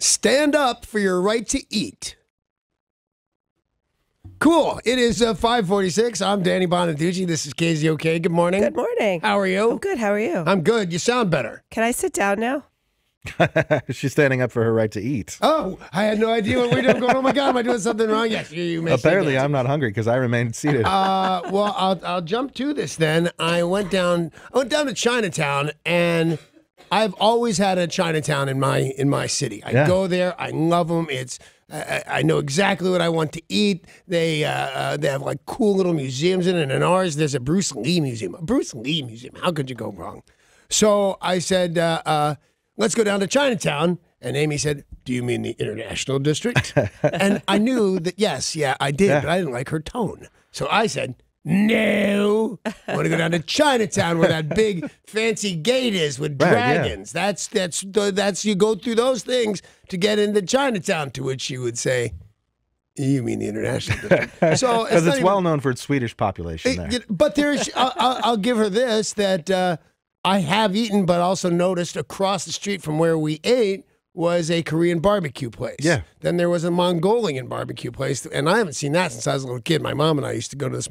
Stand up for your right to eat. Cool. It is 5:46. I'm Danny Bonaduce. This is KZOK. Good morning. Good morning. How are you? I'm good. How are you? I'm good. You sound better. Can I sit down now? She's standing up for her right to eat. Oh, I had no idea what we're doing. Going, oh my God, am I doing something wrong? Yes, you may. Apparently, I'm not hungry because I remained seated. Well, I'll jump to this then. I went down to Chinatown, and I've always had a Chinatown in my city. I go there. I love them. I know exactly what I want to eat. They have like cool little museums in it. And in ours, there's a Bruce Lee museum. A Bruce Lee museum. How could you go wrong? So I said, let's go down to Chinatown. And Amy said, do you mean the International District? And I knew that, yes, I did, but I didn't like her tone. So I said, no, I want to go down to Chinatown where that big fancy gate is with dragons. That's you go through those things to get into Chinatown. To which she would say, "You mean the International District?" So because it's well known for its Swedish population there. But there's, I'll give her this that I have eaten, but also noticed across the street from where we ate was a Korean barbecue place. Yeah. Then there was a Mongolian barbecue place, and I haven't seen that since I was a little kid. My mom and I used to go to this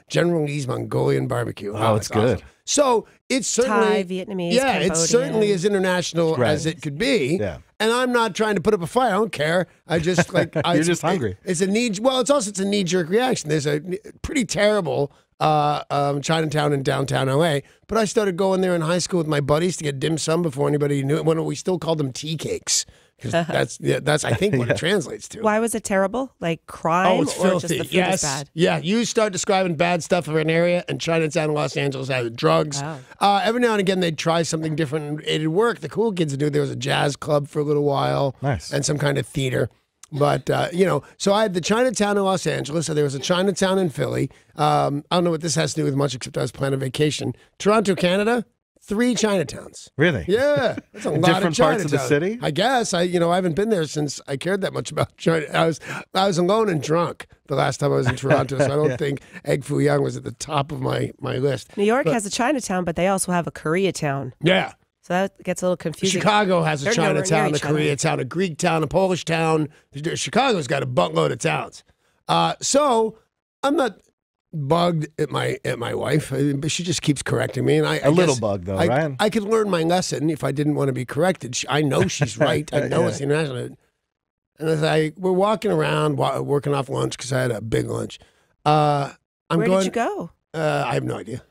General Lee's Mongolian barbecue. Oh, it's good. Awesome. So it's certainly Thai, Vietnamese, Cambodian. It's certainly as international as it could be. Yeah. And I'm not trying to put up a fight. I don't care. I just like you're just hungry. It's a it's a knee-jerk reaction. There's a pretty terrible Chinatown in downtown LA, but I started going there in high school with my buddies to get dim sum before anybody knew it. When we still called them tea cakes, because that's I think what it translates to. Why was it terrible? Like crime? Oh, it's filthy. Or just the food was bad? Yeah, you start describing bad stuff of an area, and Chinatown, Los Angeles had drugs. Oh. Every now and again, they'd try something different, and it'd work. The cool kids would do. There was a jazz club for a little while, nice, and some kind of theater. But, so I had the Chinatown in Los Angeles. So there was a Chinatown in Philly. I don't know what this has to do with much, except I was planning a vacation. Toronto, Canada, 3 Chinatowns. Really? Yeah. That's a lot different of parts of the city? I guess. I haven't been there since I cared that much about China. I was alone and drunk the last time I was in Toronto, so I don't think Egg Foo Young was at the top of my list. New York has a Chinatown, but they also have a Koreatown. Yeah. So that gets a little confusing. Chicago has a Chinatown, a Koreatown, a Greek town, a Polish town. Chicago's got a buttload of towns. So I'm not bugged at my wife, but she just keeps correcting me. And I little bug though, right? I could learn my lesson if I didn't want to be corrected. I know she's right. I know it's the international. And as we're walking around, working off lunch because I had a big lunch. Where did you go? I have no idea.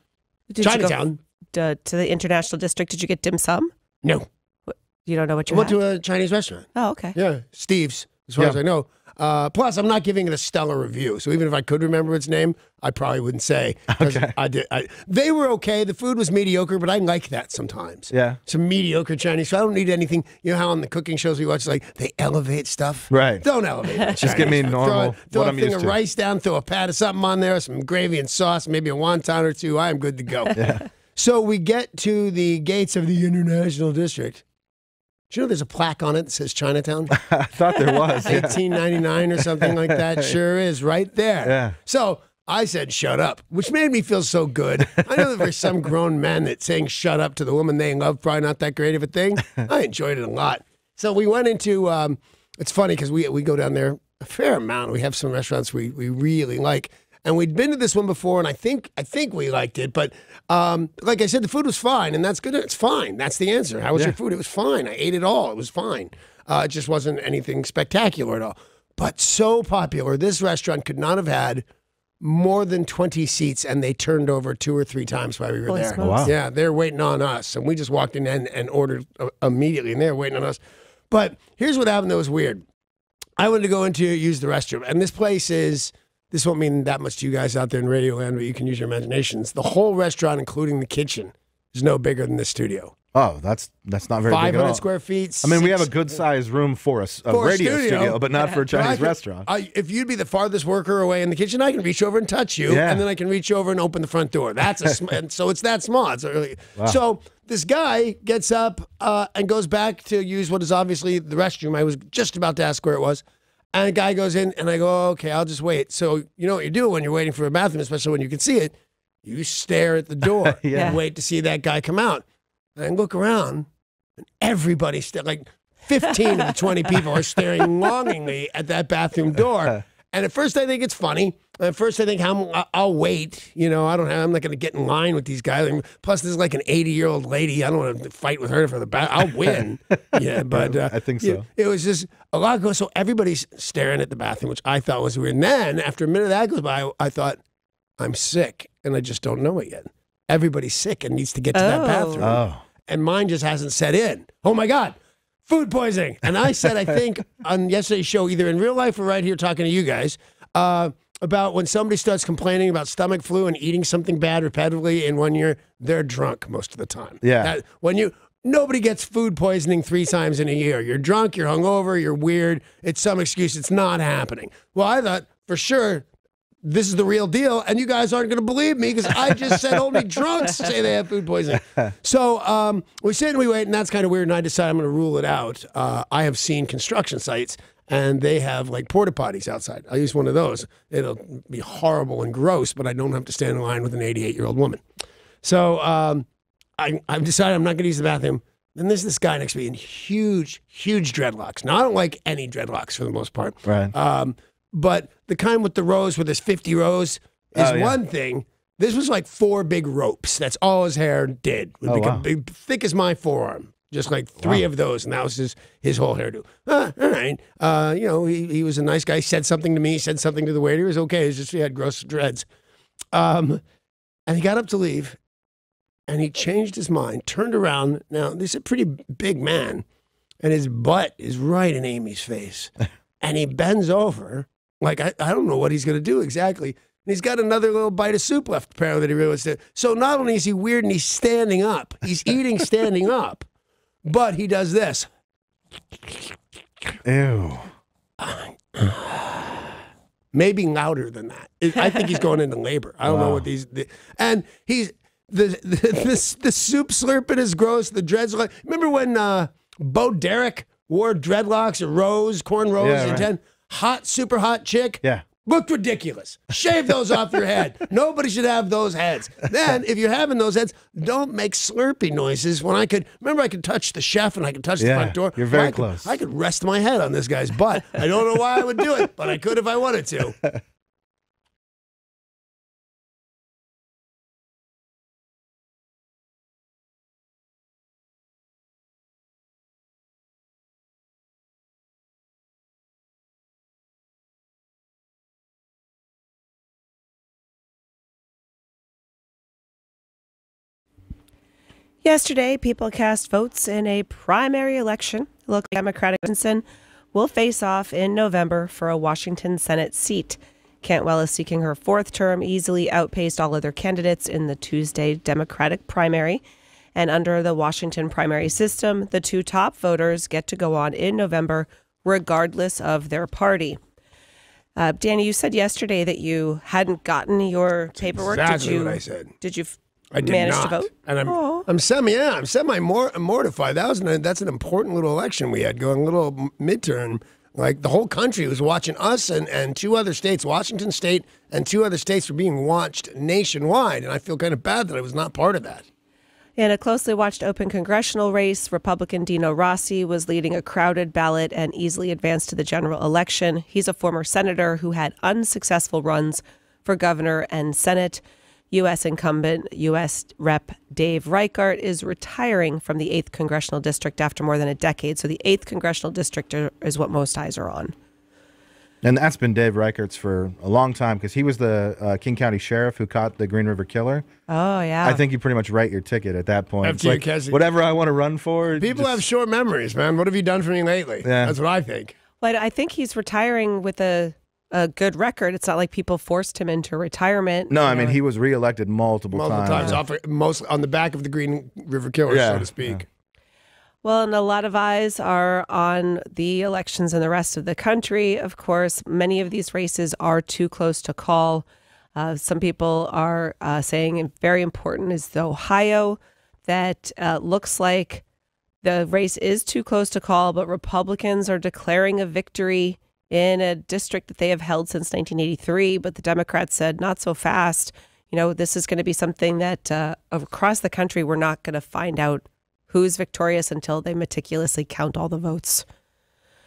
Chinatown. To the International District, did you get dim sum? No. You don't know what you went to a Chinese restaurant. Oh, okay. Yeah, Steve's, as far as I know. Plus, I'm not giving it a stellar review, so even if I could remember its name, I probably wouldn't say. Okay. They were okay. The food was mediocre, but I like that sometimes. Yeah. Some mediocre Chinese. So I don't need anything. You know how on the cooking shows we watch, like, they elevate stuff? Right. Don't elevate it. Just give me normal, throw what a I'm thing used of to. rice down, throw a pat of something on there, some gravy and sauce, maybe a wonton or two. I am good to go. Yeah. So we get to the gates of the International District. Do you know there's a plaque on it that says Chinatown? I thought there was. 1899 or something like that. Sure is, right there. Yeah. So I said, shut up, which made me feel so good. I know that there's some grown men that saying shut up to the woman they love, probably not that great of a thing. I enjoyed it a lot. So we went into, it's funny because we go down there a fair amount. We have some restaurants we really like. And we'd been to this one before, and I think we liked it. But like I said, the food was fine, and that's good. It's fine. That's the answer. How was your food? It was fine. I ate it all. It was fine. It just wasn't anything spectacular at all. But so popular, this restaurant could not have had more than 20 seats, and they turned over 2 or 3 times while we were there. Oh, wow. Yeah, they're waiting on us, and we just walked in and ordered immediately, and they're waiting on us. But here's what happened that was weird. I wanted to go use the restroom, and this place is... This won't mean that much to you guys out there in Radio Land, but you can use your imaginations. The whole restaurant, including the kitchen, is no bigger than this studio. Oh, that's not very big at all. 500 square feet. I mean, we have a good-sized room for a radio studio, but not for a Chinese restaurant. If you'd be the farthest worker away in the kitchen, I can reach over and touch you, and then I can reach over and open the front door. And so it's that small. It's really, So this guy gets up and goes back to use what is obviously the restroom. I was just about to ask where it was. And the guy goes in, and I go, okay, I'll just wait. So you know what you do when you're waiting for a bathroom, especially when you can see it. You stare at the door and wait to see that guy come out. And I look around, and everybody's like 15 of the 20 people are staring longingly at that bathroom door. And at first I think it's funny. At first I think I'll wait. I'm not going to get in line with these guys. Plus this is like an 80-year-old lady. I don't want to fight with her for the bath. I'll win. Yeah, but I think so. It was just a lot goes. So everybody's staring at the bathroom, which I thought was weird. And then after a minute of that goes by, I thought, I'm sick, and I just don't know it yet. Everybody's sick and needs to get to that bathroom. Oh. And mine just hasn't set in. Oh, my God. Food poisoning. And I said, I think on yesterday's show, either in real life or right here talking to you guys, about when somebody starts complaining about stomach flu and eating something bad repetitively in 1 year, they're drunk most of the time. Yeah. Nobody gets food poisoning 3 times in a year. You're drunk, you're hungover, you're weird. It's some excuse. It's not happening. Well, I thought for sure this is the real deal, and you guys aren't going to believe me because I just said only drunks say they have food poisoning. So we sit and we wait, and that's kind of weird, and I decided I'm going to rule it out. I have seen construction sites, and they have like porta potties outside. I use one of those. It'll be horrible and gross, but I don't have to stand in line with an 88-year-old woman. So I've decided I'm not going to use the bathroom. Then there's this guy next to me in huge, huge dreadlocks. Now, I don't like any dreadlocks for the most part. Right. But the kind with the rows, where there's 50 rows, is one thing. This was like 4 big ropes. That's all his hair did. It would become big, thick as my forearm. Just like 3 of those, and that was his whole hairdo. All right. He was a nice guy. He said something to me. He said something to the waiter. It was okay. It was just he had gross dreads. And he got up to leave, and he changed his mind, turned around. Now, this is a pretty big man, and his butt is right in Amy's face. And he bends over. Like, I don't know what he's going to do exactly. And he's got another little bite of soup left, apparently, that he really wants to. So not only is he weird and he's standing up, he's eating standing up, but he does this. Ew. Maybe louder than that. I think he's going into labor. I don't know what these. And he's, the soup slurping is gross. The dreads are like, remember when Bo Derek wore dreadlocks or corn rows in 10? Hot, super hot chick. Yeah. Looked ridiculous. Shave those off your head. Nobody should have those heads. Then, if you're having those heads, don't make slurpy noises. I could touch the chef and I could touch the front door. You're very close. I could rest my head on this guy's butt. I don't know why I would do it, but I could if I wanted to. Yesterday, people cast votes in a primary election. Local Democratic Henderson will face off in November for a Washington Senate seat. Cantwell is seeking her 4th term, easily outpaced all other candidates in the Tuesday Democratic primary. And under the Washington primary system, the 2 top voters get to go on in November, regardless of their party. Danny, you said yesterday that you hadn't gotten your paperwork. Exactly what I said. Did you? I did managed not. to vote? And I'm semi mortified. That's an important little election we had going, a little midterm. Like the whole country was watching us and 2 other states, Washington State and 2 other states were being watched nationwide. And I feel kind of bad that I was not part of that. In a closely watched open congressional race, Republican Dino Rossi was leading a crowded ballot and easily advanced to the general election. He's a former senator who had unsuccessful runs for governor and Senate. U.S. incumbent U.S. Rep. Dave Reichart is retiring from the 8th Congressional District after more than a decade. So the 8th Congressional District is what most eyes are on. And that's been Dave Reichert's for a long time because he was the King County Sheriff who caught the Green River Killer. Oh, yeah. I think you pretty much write your ticket at that point. It's like, whatever I want to run for. People have short memories, man. What have you done for me lately? Yeah. That's what I think. But I think he's retiring with a good record. It's not like people forced him into retirement. No, I mean, he was reelected multiple times. Mostly on the back of the Green River Killer, so to speak. Yeah. Well, and a lot of eyes are on the elections in the rest of the country. Of course, many of these races are too close to call. Some people are saying, and very important is the Ohio, that looks like the race is too close to call, but Republicans are declaring a victory in a district that they have held since 1983. But the Democrats said, not so fast. You know, this is going to be something that across the country, we're not going to find out who's victorious until they meticulously count all the votes.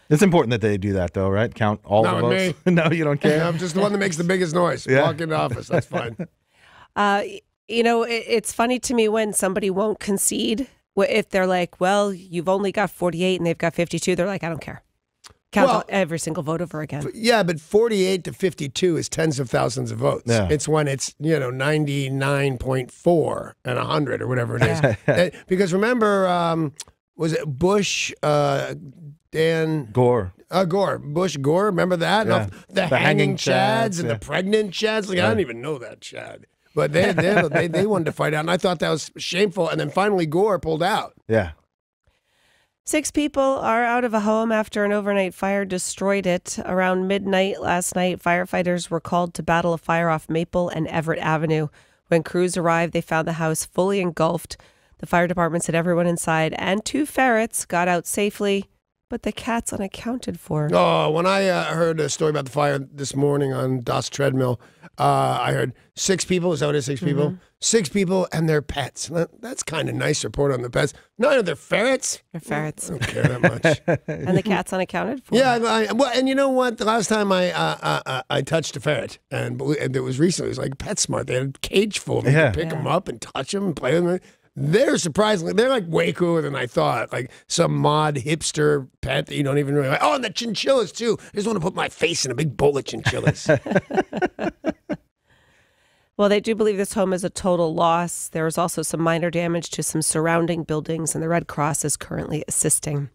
It's important that they do that, though, right? Count all the votes. Me. No, you don't care. I'm just the one that makes the biggest noise. Yeah. Walk into office. That's fine. It's funny to me when somebody won't concede. If they're like, well, you've only got 48 and they've got 52, they're like, I don't care. Count every single vote over again. Yeah, but 48 to 52 is tens of thousands of votes. Yeah. It's when it's, 99.4 and 100 or whatever it is. Because remember, was it Bush, Dan... Gore. Bush Gore, remember that? Yeah. The hanging chads and yeah. the pregnant chads. Like, I don't even know that chad. But they wanted to fight out, and I thought that was shameful. And then finally Gore pulled out. Yeah. 6 people are out of a home after an overnight fire destroyed it. Around midnight last night, firefighters were called to battle a fire off Maple and Everett Avenue. When crews arrived, they found the house fully engulfed. The fire department said everyone inside and 2 ferrets got out safely, but the cat's unaccounted for. Oh, when I heard a story about the fire this morning on Das Treadmill, I heard 6 people. Is that what it is, 6 people? 6 people and their pets. That's kind of nice report on the pets. None of their ferrets. They're ferrets. I don't care that much. And the cat's unaccounted for. Yeah, and you know what? The last time I touched a ferret, and it was recently, it was like PetSmart. They had a cage full of them. You could pick them up and touch them and play with them. They're like way cooler than I thought. Like some mod hipster pet that you don't even really like. Oh, and the chinchillas too. I just want to put my face in a big bowl of chinchillas. Well, they do believe this home is a total loss. There was also some minor damage to some surrounding buildings, and the Red Cross is currently assisting.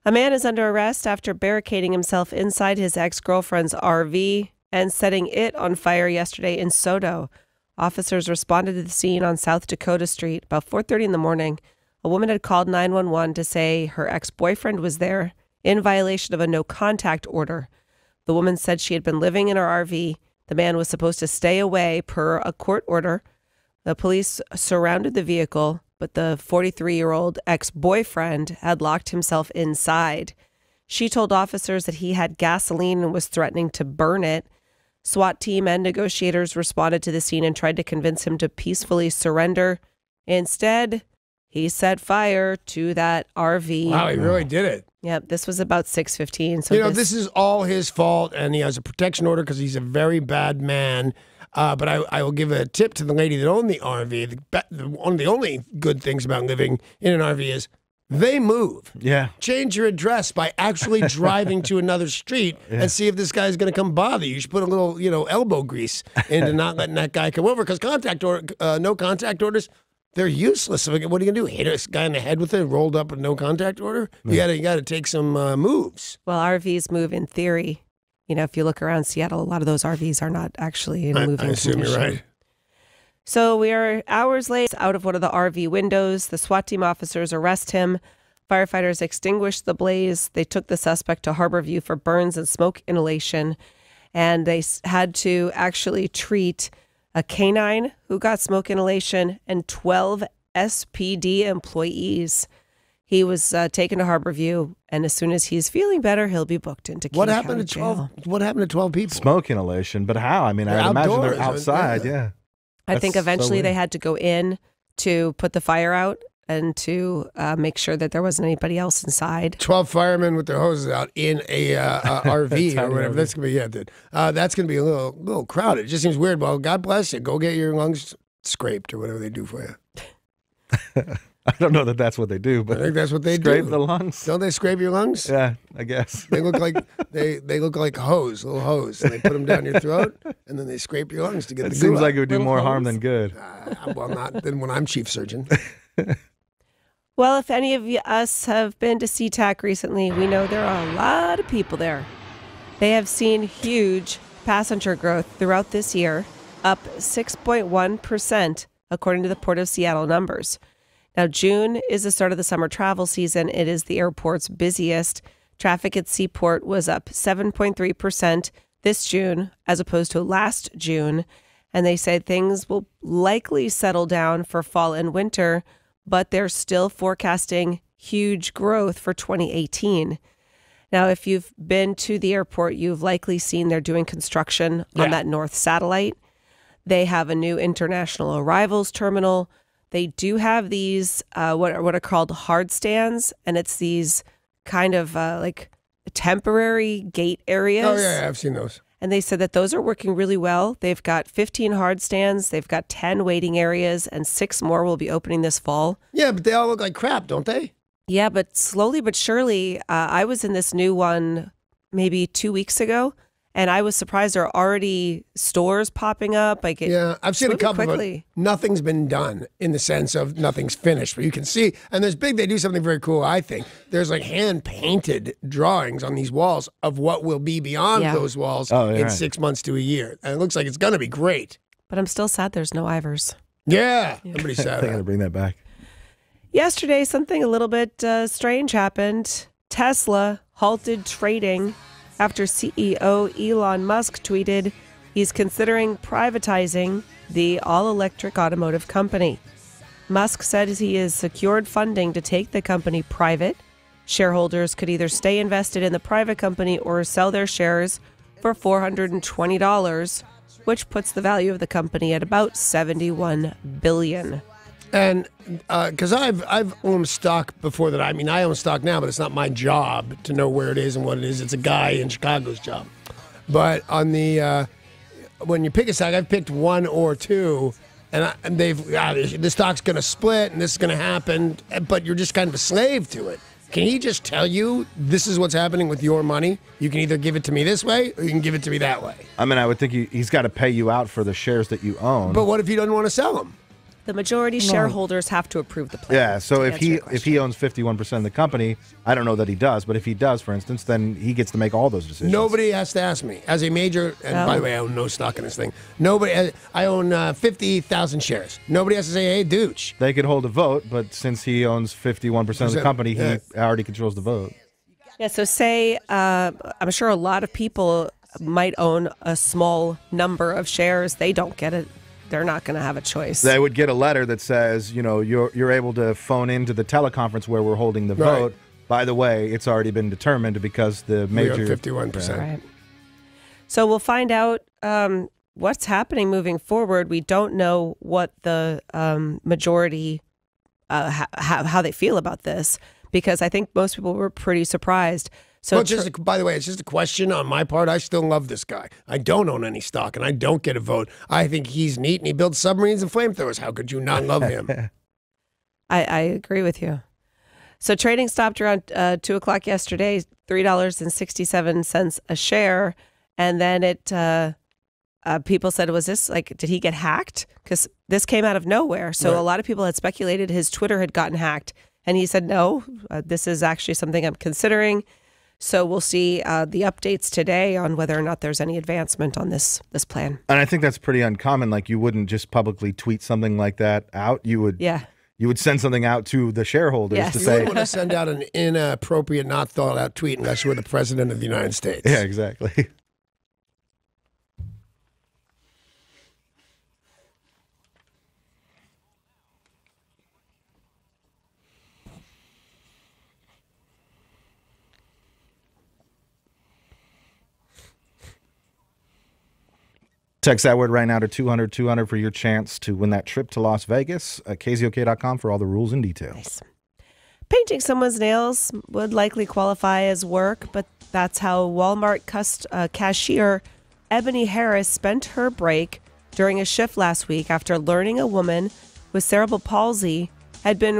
A man is under arrest after barricading himself inside his ex-girlfriend's RV and setting it on fire yesterday in Soto. Officers responded to the scene on South Dakota Street about 4:30 in the morning. A woman had called 911 to say her ex-boyfriend was there in violation of a no-contact order. The woman said she had been living in her RV. The man was supposed to stay away per a court order. The police surrounded the vehicle, but the 43-year-old ex-boyfriend had locked himself inside. She told officers that he had gasoline and was threatening to burn it. SWAT team and negotiators responded to the scene and tried to convince him to peacefully surrender. Instead, he set fire to that RV. Wow, he really did it. Yep, this was about 6:15. So this is all his fault, and he has a protection order because he's a very bad man. But I will give a tip to the lady that owned the RV. One of the only good things about living in an RV is they move. Yeah. Change your address by actually driving to another street and see if this guy's going to come bother you. You should put a little, elbow grease into not letting that guy come over because no contact orders, they're useless. What are you going to do? Hit this guy in the head with it, rolled up with no contact order? You got to take some moves. Well, RVs move in theory. If you look around Seattle, a lot of those RVs are not actually in a moving condition. I assume you're right. So we are hours late out of one of the RV windows. The SWAT team officers arrest him. Firefighters extinguished the blaze. They took the suspect to Harborview for burns and smoke inhalation. And they had to actually treat a canine who got smoke inhalation and 12 SPD employees. He was taken to Harborview, and as soon as he's feeling better, he'll be booked into King County Jail. What happened to 12 people? Smoke inhalation, but how? I mean, I imagine they're outside, yeah. I think eventually they had to go in to put the fire out and to make sure that there wasn't anybody else inside. 12 firemen with their hoses out in a RV or whatever. That's gonna be dude. That's gonna be a little crowded. It just seems weird. Well, God bless you. Go get your lungs scraped or whatever they do for you. I don't know that that's what they do, but I think that's what they scrape do. the lungs. Don't they scrape your lungs? Yeah, I guess. They look like they look like little hose, and they put them down your throat, and then they scrape your lungs to get the goo out. It seems like it would do more harm than good. Well, not than when I'm chief surgeon. Well, if any of us have been to SeaTac recently, we know there are a lot of people there. They have seen huge passenger growth throughout this year, up 6.1%, according to the Port of Seattle numbers. Now, June is the start of the summer travel season. It is the airport's busiest. Traffic at Seaport was up 7.3% this June as opposed to last June. And they say things will likely settle down for fall and winter, but they're still forecasting huge growth for 2018. Now, if you've been to the airport, you've likely seen they're doing construction on that north satellite. They have a new international arrivals terminal. They do have these what are called hard stands, and it's these kind of like temporary gate areas. Oh, yeah, I've seen those. And they said that those are working really well. They've got 15 hard stands, they've got 10 waiting areas, and 6 more will be opening this fall. Yeah, but they all look like crap, don't they? Yeah, but slowly but surely, I was in this new one maybe 2 weeks ago, and I was surprised there are already stores popping up. Like I've seen a couple quickly. of nothing's been done in the sense of nothing's finished. But you can see, and they do something very cool, I think. There's like hand-painted drawings on these walls of what will be beyond those walls in 6 months to a year. And it looks like it's going to be great. But I'm still sad there's no Ivers. Yeah. Everybody's sad. They got to bring that back. Yesterday, something a little bit strange happened. Tesla halted trading after CEO Elon Musk tweeted he's considering privatizing the all-electric automotive company. Musk said he has secured funding to take the company private. Shareholders could either stay invested in the private company or sell their shares for $420, which puts the value of the company at about $71 billion. And because I've owned stock before that. I mean, I own stock now, but it's not my job to know where it is and what it is. It's a guy in Chicago's job. But on the when you pick a stock, I've picked 1 or 2, and the stock's going to split and this is going to happen. But you're just kind of a slave to it. Can he just tell you this is what's happening with your money? You can either give it to me this way or you can give it to me that way. I mean, I would think he's got to pay you out for the shares that you own. But what if he doesn't want to sell them? The majority shareholders have to approve the plan. Yeah, so if he owns 51% of the company, I don't know that he does, but if he does, for instance, then he gets to make all those decisions. Nobody has to ask me. As a major, and by the way, I own no stock in this thing. I own 50,000 shares. Nobody has to say, hey, Dooch. They could hold a vote, but since he owns 51% of the company, he already controls the vote. Yeah, so say, I'm sure a lot of people might own a small number of shares. They don't get it. They're not going to have a choice. They would get a letter that says, you're able to phone into the teleconference where we're holding the vote. By the way, it's already been determined because the major 51%. Right. So we'll find out what's happening moving forward. We don't know what the majority how they feel about this, because I think most people were pretty surprised. So, by the way, it's just a question on my part. I still love this guy. I don't own any stock, and I don't get a vote. I think he's neat, and he builds submarines and flamethrowers. How could you not love him? I agree with you. So trading stopped around 2 o'clock yesterday, $3.67 a share, and then people said, was this like, did he get hacked? Because this came out of nowhere. So a lot of people had speculated his Twitter had gotten hacked, and he said, no, this is actually something I'm considering. So we'll see the updates today on whether or not there's any advancement on this plan. And I think that's pretty uncommon. Like, you wouldn't just publicly tweet something like that out. You would send something out to the shareholders to say. You wouldn't want to send out an inappropriate, not thought out tweet unless you were the president of the United States. Yeah, exactly. Text that word right now to 200 for your chance to win that trip to Las Vegas. KZOK.com for all the rules and details. Nice. Painting someone's nails would likely qualify as work, but that's how Walmart cashier Ebony Harris spent her break during a shift last week after learning a woman with cerebral palsy had been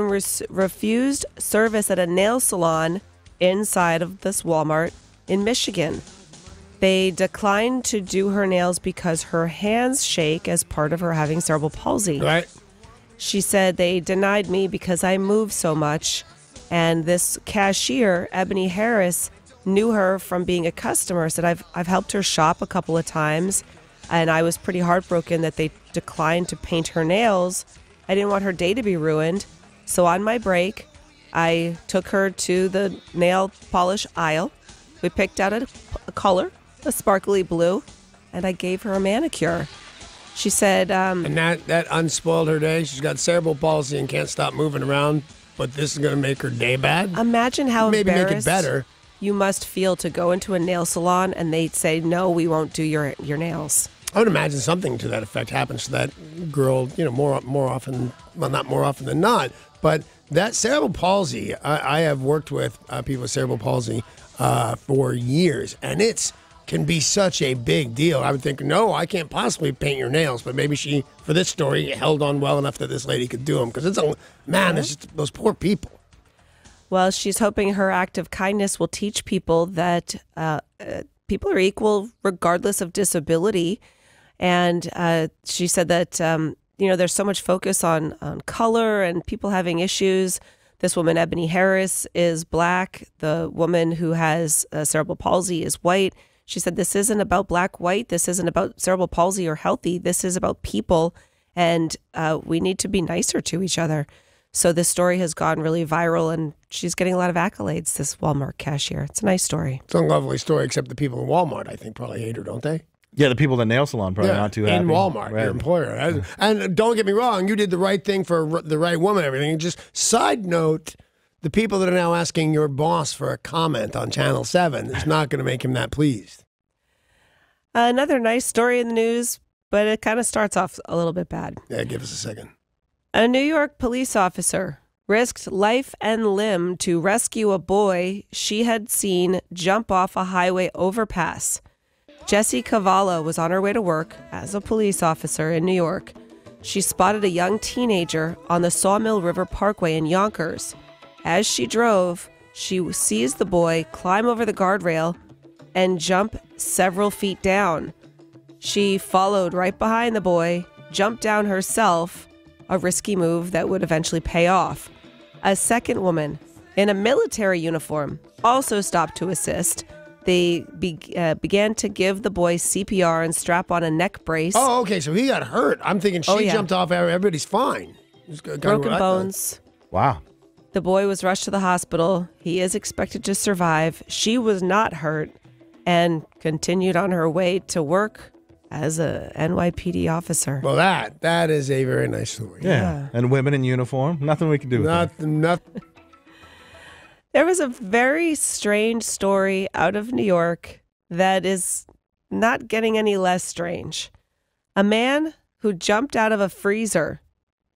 refused service at a nail salon inside of this Walmart in Michigan. They declined to do her nails because her hands shake as part of her having cerebral palsy. Right. She said, they denied me because I move so much. And this cashier, Ebony Harris, knew her from being a customer, said, I've helped her shop a couple of times, and I was pretty heartbroken that they declined to paint her nails. I didn't want her day to be ruined. So on my break, I took her to the nail polish aisle. We picked out a color, a sparkly blue, and I gave her a manicure. She said... and that unspoiled her day. She's got cerebral palsy and can't stop moving around, but this is going to make her day bad? Imagine how maybe embarrassed make it better. You must feel to go into a nail salon and they say, no, we won't do your nails. I would imagine something to that effect happens to that girl, more often, well, not more often than not, but that cerebral palsy, I have worked with people with cerebral palsy for years, and it's can be such a big deal. I would think, no, I can't possibly paint your nails, but maybe she, for this story, held on well enough that this lady could do them, because it's just those poor people. Well, she's hoping her act of kindness will teach people that people are equal regardless of disability. And she said that, there's so much focus on color and people having issues. This woman, Ebony Harris, is black. The woman who has cerebral palsy is white. She said, this isn't about black, white. This isn't about cerebral palsy or healthy. This is about people. And we need to be nicer to each other. So this story has gone really viral, and she's getting a lot of accolades, this Walmart cashier. It's a nice story. It's a lovely story, except the people in Walmart, I think, probably hate her, don't they? Yeah, the people in the nail salon probably not too happy. In Walmart, your employer. And don't get me wrong, you did the right thing for the right woman, everything. Just side note, the people that are now asking your boss for a comment on Channel 7 is not going to make him that pleased. Another nice story in the news, but it kind of starts off a little bit bad. Yeah, give us a second. A New York police officer risked life and limb to rescue a boy she had seen jump off a highway overpass. Jessie Kavala was on her way to work as a police officer in New York. She spotted a young teenager on the Sawmill River Parkway in Yonkers. As she drove, she sees the boy climb over the guardrail and jump several feet down. She followed right behind the boy, jumped down herself, a risky move that would eventually pay off. A second woman in a military uniform also stopped to assist. They began to give the boy CPR and strap on a neck brace. Oh, okay, so he got hurt. I'm thinking she jumped off, everybody's fine. Broken bones. Wow. The boy was rushed to the hospital. He is expected to survive. She was not hurt and continued on her way to work as a NYPD officer. Well, that is a very nice story. Yeah. And women in uniform. Nothing we can do with that. Nothing. There was a very strange story out of New York that is not getting any less strange. A man who jumped out of a freezer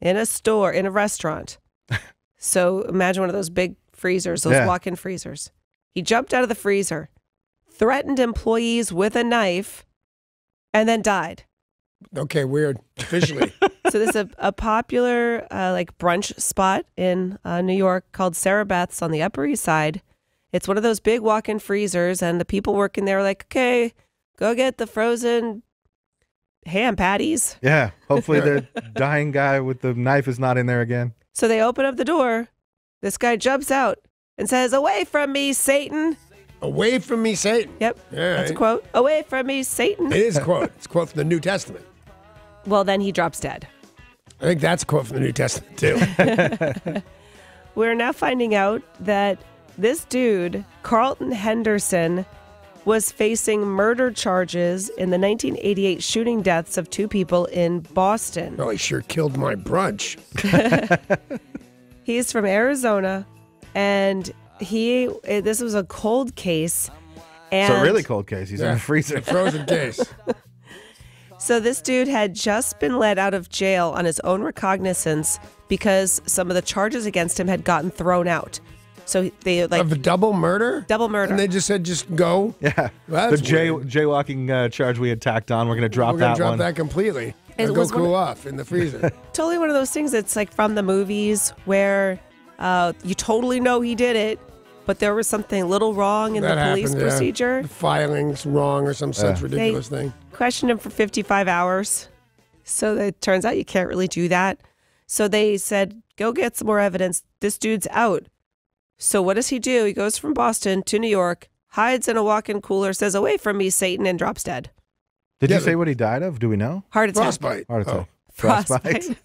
in a restaurant. So imagine one of those big freezers, those walk-in freezers. He jumped out of the freezer, threatened employees with a knife, and then died. Okay, weird. Officially. So this is a popular brunch spot in New York called Sarah Beth's on the Upper East Side. It's one of those big walk-in freezers, and the people working there are like, okay, go get the frozen ham patties. Yeah, hopefully the dying guy with the knife is not in there again. So they open up the door. This guy jumps out and says, "Away from me, Satan." Away from me, Satan. Yep, that's a quote. Away from me, Satan. It is a quote. It's a quote from the New Testament. Well, then he drops dead. I think that's a quote from the New Testament, too. We're now finding out that this dude, Carlton Henderson, was facing murder charges in the 1988 shooting deaths of two people in Boston. Oh, he sure killed my brunch. He's from Arizona, and this was a cold case. And so really cold case. He's in the freezer. Frozen case. So this dude had just been let out of jail on his own recognizance because some of the charges against him had gotten thrown out. So they of a double murder? Double murder. And they just said, just go? Yeah. Well, the jaywalking charge we had tacked on, we're going to drop that one. We're going to drop that completely. And go cool off in the freezer. Totally one of those things that's like from the movies where you totally know he did it, but there was something a little wrong in the police procedure. The filing's wrong or some such ridiculous thing. Questioned him for 55 hours. So it turns out you can't really do that. So they said, go get some more evidence. This dude's out. So what does he do? He goes from Boston to New York, hides in a walk-in cooler, says, "Away from me, Satan," and drops dead. Did you say what he died of? Do we know? Heart attack. Frostbite. Heart attack. Frostbite.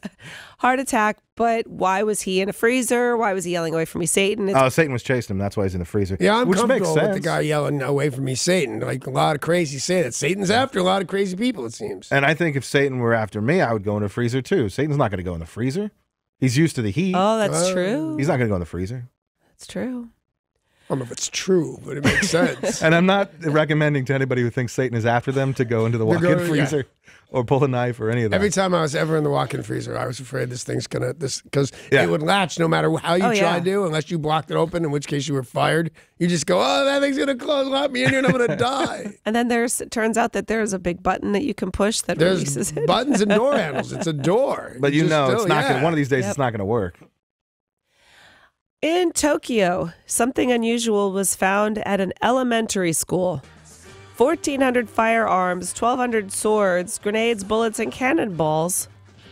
Heart attack. But why was he in a freezer? Why was he yelling, "Away from me, Satan"? Satan was chasing him. That's why he's in the freezer. Yeah, I'm Which makes comfortable sense. with the guy yelling, "Away from me, Satan." Like a lot of crazy say that. Satan's after a lot of crazy people, it seems. And I think if Satan were after me, I would go in the freezer too. Satan's not going to go in the freezer. He's used to the heat. Oh, that's true. He's not going to go in the freezer. That's true. I don't know if it's true, but it makes sense. And I'm not recommending to anybody who thinks Satan is after them to go into the walk-in freezer or pull a knife or any of that. Every time I was ever in the walk-in freezer, I was afraid this thing's going to, because it would latch no matter how you tried to, unless you blocked it open, in which case you were fired. You just go, oh, that thing's going to close, lock me in here and I'm going to die. And then it turns out that there's a big button that you can push that releases it. There's buttons and door handles. It's a door. But it's not going one of these days it's not going to work. In Tokyo, something unusual was found at an elementary school. 1,400 firearms, 1,200 swords, grenades, bullets, and cannonballs,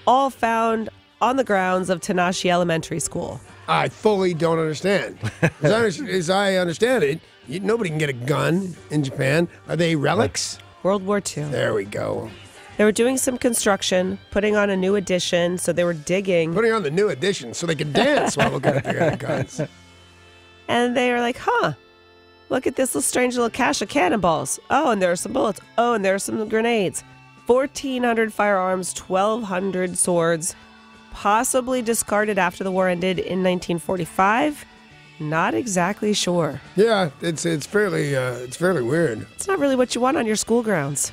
all found on the grounds of Tanashi Elementary School. I fully don't understand. As I understand it, nobody can get a gun in Japan. Are they relics? World War II. There we go. They were doing some construction, putting on a new addition, so they were digging. Putting on the new addition so they could dance while looking at the guns. And they were like, look at this little strange little cache of cannonballs. Oh, and there are some bullets. Oh, and there are some grenades. 1,400 firearms, 1,200 swords, possibly discarded after the war ended in 1945. Not exactly sure. Yeah, it's fairly weird. It's not really what you want on your school grounds.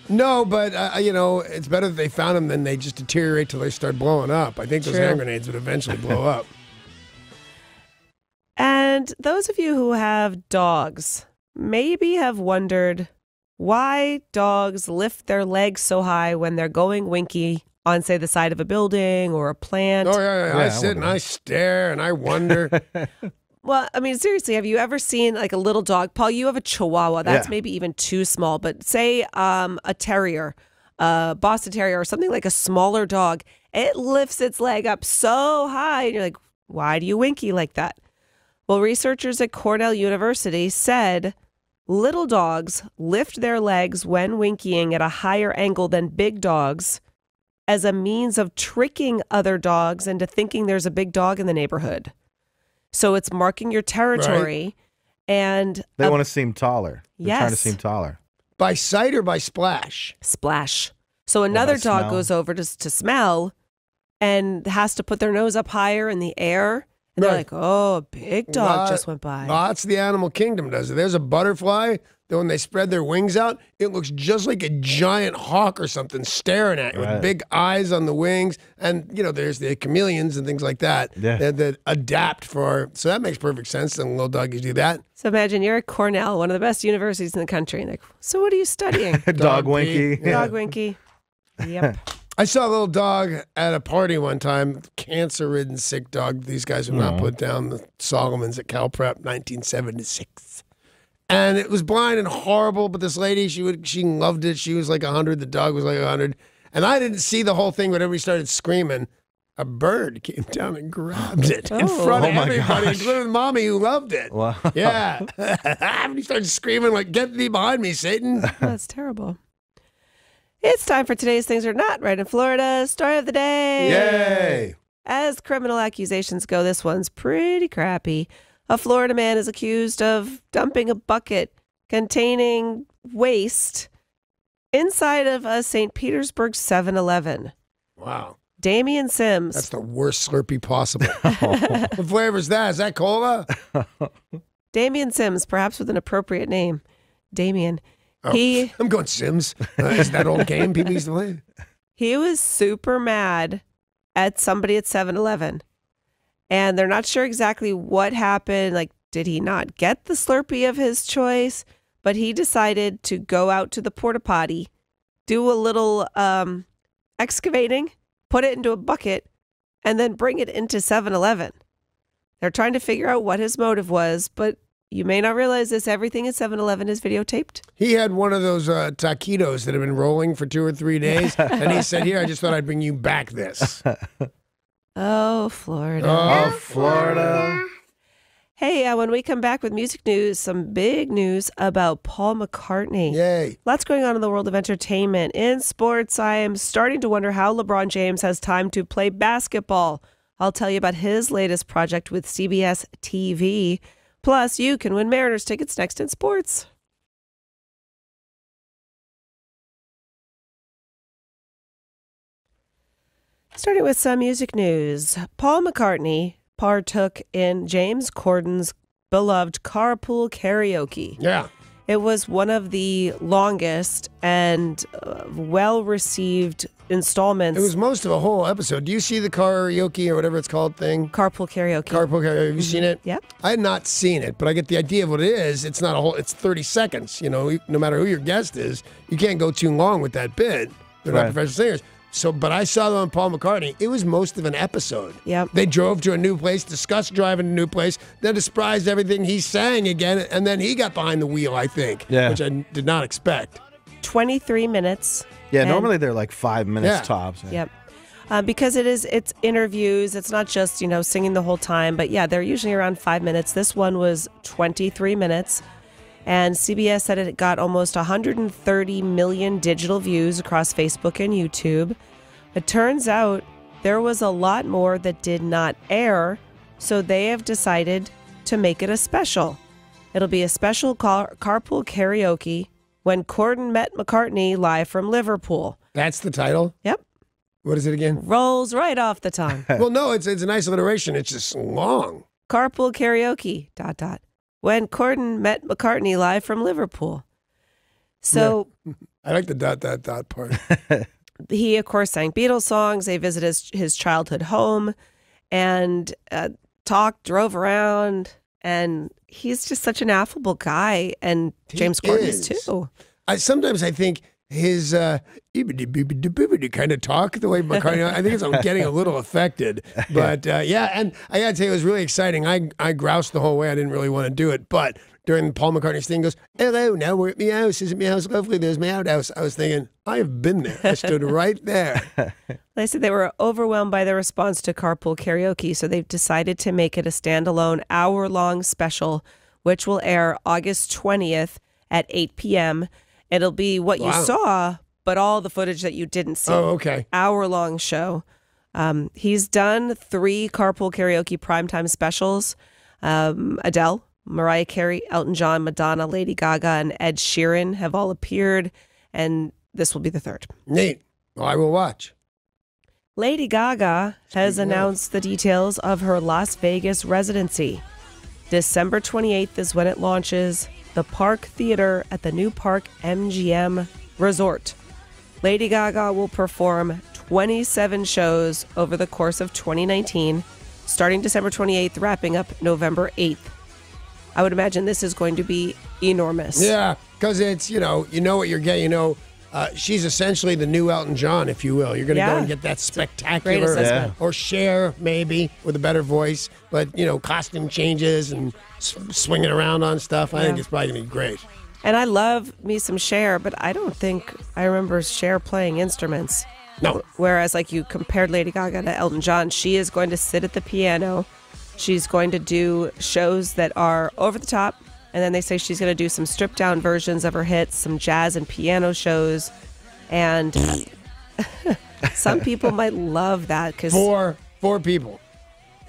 No, but, it's better that they found them than they just deteriorate till they start blowing up. I think those hand grenades would eventually blow up. And those of you who have dogs maybe have wondered why dogs lift their legs so high when they're going winky on, say, the side of a building or a plant. Oh, yeah. I sit and I stare and I wonder. Well, I mean, seriously, have you ever seen like a little dog? Paul, you have a Chihuahua. That's maybe even too small. But say a terrier, Boston Terrier, or something like a smaller dog. It lifts its leg up so high. And you're like, why do you winky like that? Well, researchers at Cornell University said little dogs lift their legs when winkying at a higher angle than big dogs as a means of tricking other dogs into thinking there's a big dog in the neighborhood. So it's marking your territory, and they want to seem taller. They're trying to seem taller. By sight or by splash? Splash. So another dog goes over to smell and has to put their nose up higher in the air. And they're like, oh, a big dog just went by. Lots of the animal kingdom does it. There's a butterfly that when they spread their wings out, it looks just like a giant hawk or something staring at you with big eyes on the wings. And, there's the chameleons and things like that that adapt for. So that makes perfect sense. And little doggies do that. So imagine you're at Cornell, one of the best universities in the country. And like, so what are you studying? Dog winky. Yeah. Dog winky. Yep. I saw a little dog at a party one time, cancer-ridden, sick dog. These guys would not put down the Solomons at Cal Prep, 1976. And it was blind and horrible, but this lady, she loved it. She was like 100. The dog was like 100. And I didn't see the whole thing, but everybody started screaming. A bird came down and grabbed it in front of everybody, including Mommy, who loved it. Wow. Yeah. And he started screaming, like, get thee behind me, Satan. Oh, that's terrible. It's time for today's Things Are Not Right in Florida story of the day. Yay! As criminal accusations go, this one's pretty crappy. A Florida man is accused of dumping a bucket containing waste inside of a St. Petersburg 7-Eleven. Wow. Damian Sims. That's the worst Slurpee possible. What flavor is that? Is that cola? Damian Sims, perhaps with an appropriate name. Damian. Oh, I'm going Sims. Is that old game people used to play? He was super mad at somebody at 7-Eleven. And they're not sure exactly what happened. Like, did he not get the Slurpee of his choice? But he decided to go out to the porta potty, do a little excavating, put it into a bucket, and then bring it into 7-Eleven. They're trying to figure out what his motive was, but you may not realize this. Everything at 7-Eleven is videotaped. He had one of those taquitos that have been rolling for 2 or 3 days, and he said, here, I just thought I'd bring you back this. Oh, Florida. Oh, Florida. Hey, when we come back with music news, some big news about Paul McCartney. Yay. Lots going on in the world of entertainment. In sports, I am starting to wonder how LeBron James has time to play basketball. I'll tell you about his latest project with CBS TV. Plus, you can win Mariners tickets next in sports. Starting with some music news. Paul McCartney partook in James Corden's beloved carpool karaoke. Yeah. It was one of the longest and well-received installments. It was most of a whole episode. Do you see the karaoke or whatever it's called thing? Carpool karaoke. Carpool karaoke. Have you seen it? Yep. I had not seen it, but I get the idea of what it is. It's not a whole, it's 30 seconds. You know, no matter who your guest is, you can't go too long with that bit. They're not professional singers. So, but I saw them on Paul McCartney. It was most of an episode. Yep. They drove to a new place, discussed driving to a new place, then surprised everything he sang again, and then he got behind the wheel, I think, which I did not expect. 23 minutes. Yeah, normally they're like 5 minutes tops. Yep. Because it's interviews. It's not just, singing the whole time. But yeah, they're usually around 5 minutes. This one was 23 minutes. And CBS said it got almost 130 million digital views across Facebook and YouTube. It turns out there was a lot more that did not air, so they have decided to make it a special. It'll be a special carpool karaoke when Corden met McCartney live from Liverpool. That's the title? Yep. What is it again? Rolls right off the tongue. Well, no, it's a nice alliteration. It's just long. Carpool karaoke, ... When Corden met McCartney live from Liverpool. So I like the ... part. He, of course, sang Beatles songs. They visited his childhood home and drove around. And he's just such an affable guy. And James Corden is too. Sometimes I think his kind of talk, the way McCartney, I think I'm getting a little affected. But and I got to tell you, it was really exciting. I groused the whole way. I didn't really want to do it. But during Paul McCartney's thing, he goes, hello, now we're at my house. Isn't my house lovely? There's my outhouse. I was thinking, I have been there. I stood right there. They said they were overwhelmed by the response to carpool karaoke, so they've decided to make it a standalone hour-long special, which will air August 20th at 8 p.m., It'll be what you saw, but all the footage that you didn't see. Oh, okay. Hour-long show. He's done 3 carpool karaoke primetime specials. Adele, Mariah Carey, Elton John, Madonna, Lady Gaga, and Ed Sheeran have all appeared, and this will be the 3rd. Neat. Well, I will watch. Lady Gaga has announced the details of her Las Vegas residency. December 28th is when it launches. The Park Theater at the new Park MGM Resort. Lady Gaga will perform 27 shows over the course of 2019, starting December 28th, wrapping up November 8th. I would imagine this is going to be enormous. Yeah, because it's, you know what you're getting. She's essentially the new Elton John, if you will. You're going to go and get that spectacular, or Cher, maybe, with a better voice. But, costume changes and swinging around on stuff. I think it's probably going to be great. And I love me some Cher, but I don't think I remember Cher playing instruments. No. Whereas, you compared Lady Gaga to Elton John, she is going to sit at the piano. She's going to do shows that are over the top. And then they say she's going to do some stripped-down versions of her hits, some jazz and piano shows. And some people might love that. Cause four people.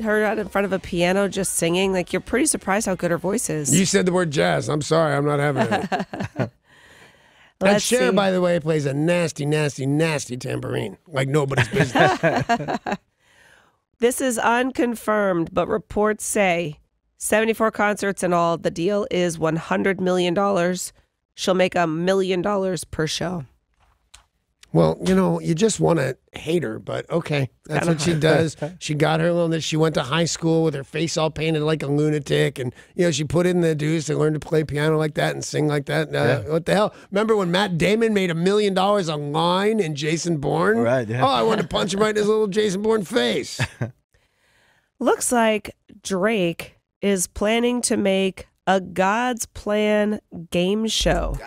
Her out in front of a piano just singing, you're pretty surprised how good her voice is. You said the word jazz. I'm sorry. I'm not having it. And Cher, by the way, plays a nasty, nasty, nasty tambourine. Like nobody's business. This is unconfirmed, but reports say 74 concerts in all. The deal is $100 million. She'll make $1 million per show. Well, you just want to hate her, but okay. That's what she does. She got her little, she went to high school with her face all painted like a lunatic. And, she put in the dues to learn to play piano like that and sing like that. What the hell? Remember when Matt Damon made $1 million a line in Jason Bourne? Right, yeah. Oh, I wanted to punch him right in his little Jason Bourne face. Looks like Drake is planning to make a God's Plan game show.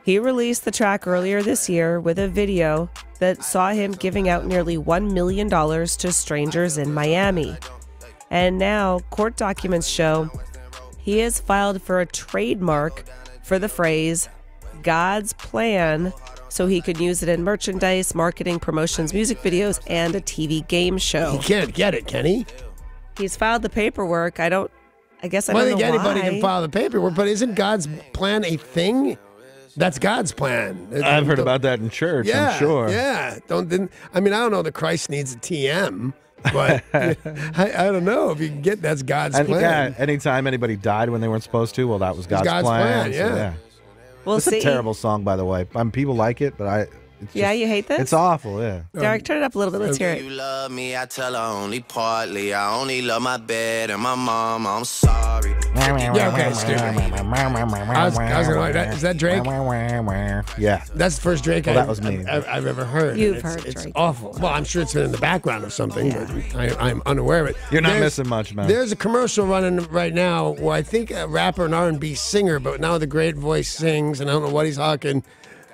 He released the track earlier this year with a video that saw him giving out nearly $1 million to strangers in Miami. And now court documents show he has filed for a trademark for the phrase God's Plan so he could use it in merchandise, marketing, promotions, music videos, and a TV game show. He can't get it, can he? He's filed the paperwork. I guess I don't know why. I think anybody can file the paperwork, but isn't God's plan a thing? That's God's plan. I've heard about that in church, I'm sure. Yeah. I don't know that Christ needs a TM. But I don't know if you can get that's God's plan. Yeah, anytime anybody died when they weren't supposed to, well, that was God's plan. Yeah. So, yeah. We'll It's see. a terrible song, by the way. People like it, but it's Yeah, just, you hate this? It's awful, yeah. Derek, turn it up a little bit. Let's hear You it. love me, I tell her only partly. I only love my bed and my mom. I'm sorry. Yeah, okay, stupid. I was gonna like that. Is that Drake? Yeah. That's the first Drake that was me. I've ever heard. You've It's- heard It's Drake. awful. Well, I'm sure it's been in the background of something, but I'm unaware of it. You're not There's- missing much, man. There's a commercial running right now where I think a rapper and R&B singer, but now the great voice sings, and I don't know what he's hawking.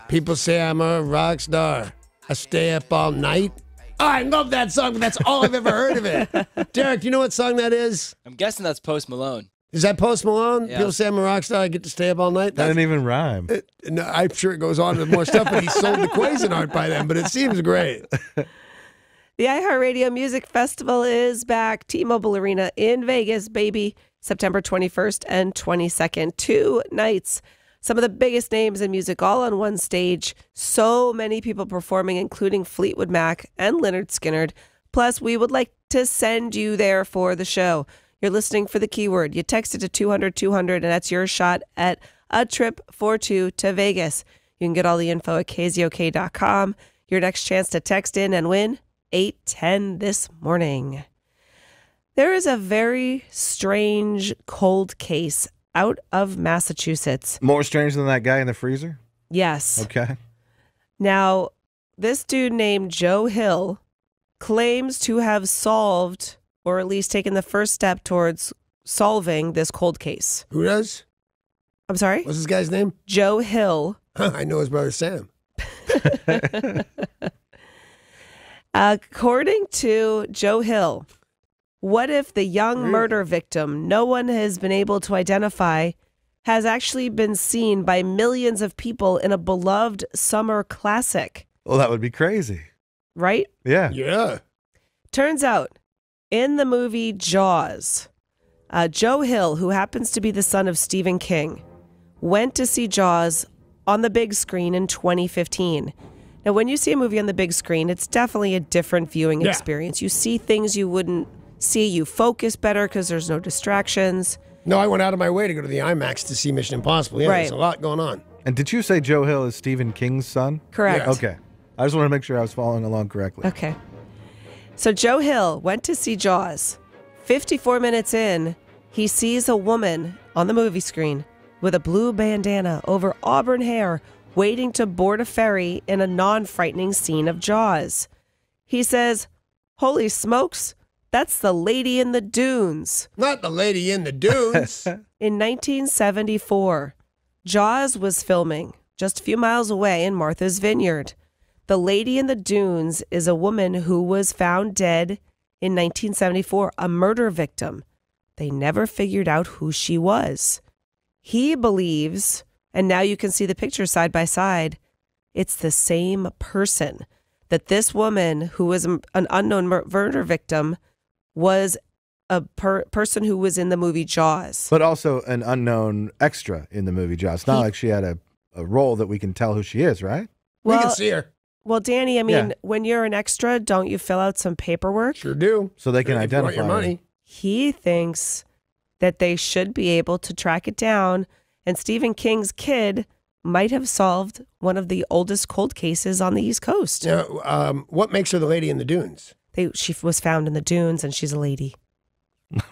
People say I'm a rock star. I stay up all night. Oh, I love that song, but that's all I've ever heard of it. Derek, do you know what song that is? I'm guessing that's Post Malone. Is that Post Malone? Yeah. People say I'm a rock star. I get to stay up all night. That didn't even rhyme. No, I'm sure it goes on with more stuff, but he sold the Cuisinart by then, but it seems great. The iHeartRadio Music Festival is back. T-Mobile Arena in Vegas, baby. September 21st and 22nd. 2 nights. Some of the biggest names in music all on one stage. So many people performing, including Fleetwood Mac and Lynyrd Skynyrd. Plus, we would like to send you there for the show. You're listening for the keyword. You text it to 200-200, and that's your shot at a trip for 2 to Vegas. You can get all the info at KZOK.com. Your next chance to text in and win, 8:10 this morning. There is a very strange cold case out of Massachusetts. More strange than that guy in the freezer? Yes. Okay. Now, this dude named Joe Hill claims to have solved, or at least taken the first step towards solving this cold case. Who does? I'm sorry? What's this guy's name? Joe Hill. I know his brother Sam. According to Joe Hill, what if the young murder victim no one has been able to identify has actually been seen by millions of people in a beloved summer classic? Well, that would be crazy. Right? Yeah. Yeah. Turns out, in the movie Jaws, Joe Hill, who happens to be the son of Stephen King, went to see Jaws on the big screen in 2015. Now, when you see a movie on the big screen, it's definitely a different viewing experience. You see things you wouldn't see. You focus better because there's no distractions. No, I went out of my way to go to the IMAX to see Mission Impossible. Yeah, Right. There's a lot going on. And did you say Joe Hill is Stephen King's son? Correct. Yes. Okay. I just want to make sure I was following along correctly. Okay. So Joe Hill went to see Jaws. 54 minutes in, he sees a woman on the movie screen with a blue bandana over auburn hair waiting to board a ferry in a non-frightening scene of Jaws. He says, "Holy smokes, that's the lady in the dunes." Not the lady in the dunes. In 1974, Jaws was filming just a few miles away in Martha's Vineyard. The lady in the dunes is a woman who was found dead in 1974, a murder victim. They never figured out who she was. He believes, and now you can see the picture side by side, it's the same person. That this woman, who was an unknown murder victim, was a person who was in the movie Jaws. But also an unknown extra in the movie Jaws. It's not like she had a role that we can tell who she is, right? We can see her. Well, Danny, I mean, when you're an extra, don't you fill out some paperwork? Sure do. So they can If you identify want your her. money. He thinks that they should be able to track it down, and Stephen King's kid might have solved one of the oldest cold cases on the East Coast. Yeah, what makes her the lady in the dunes? She was found in the dunes, and she's a lady.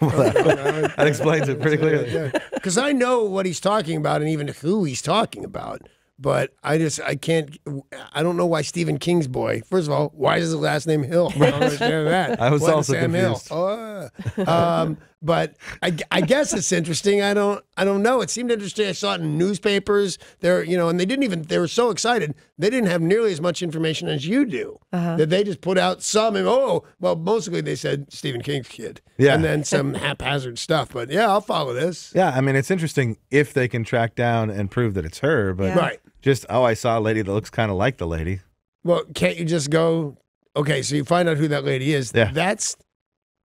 That explains it pretty clearly. Because I know what he's talking about and even who he's talking about. But I don't know why Stephen King's boy. First of all, why is his last name Hill? I don't understand that. I was Why also Sam confused. Hill? But I guess it's interesting. I don't know. It seemed interesting. I saw it in newspapers. And they were so excited. They didn't have nearly as much information as you do. That they just put out some, and mostly they said Stephen King's kid. Yeah. And then some haphazard stuff. But yeah, I'll follow this. Yeah, I mean, it's interesting if they can track down and prove that it's her, but Right. just, I saw a lady that looks kind of like the lady. Well, can't you just go, okay, so you find out who that lady is. Yeah.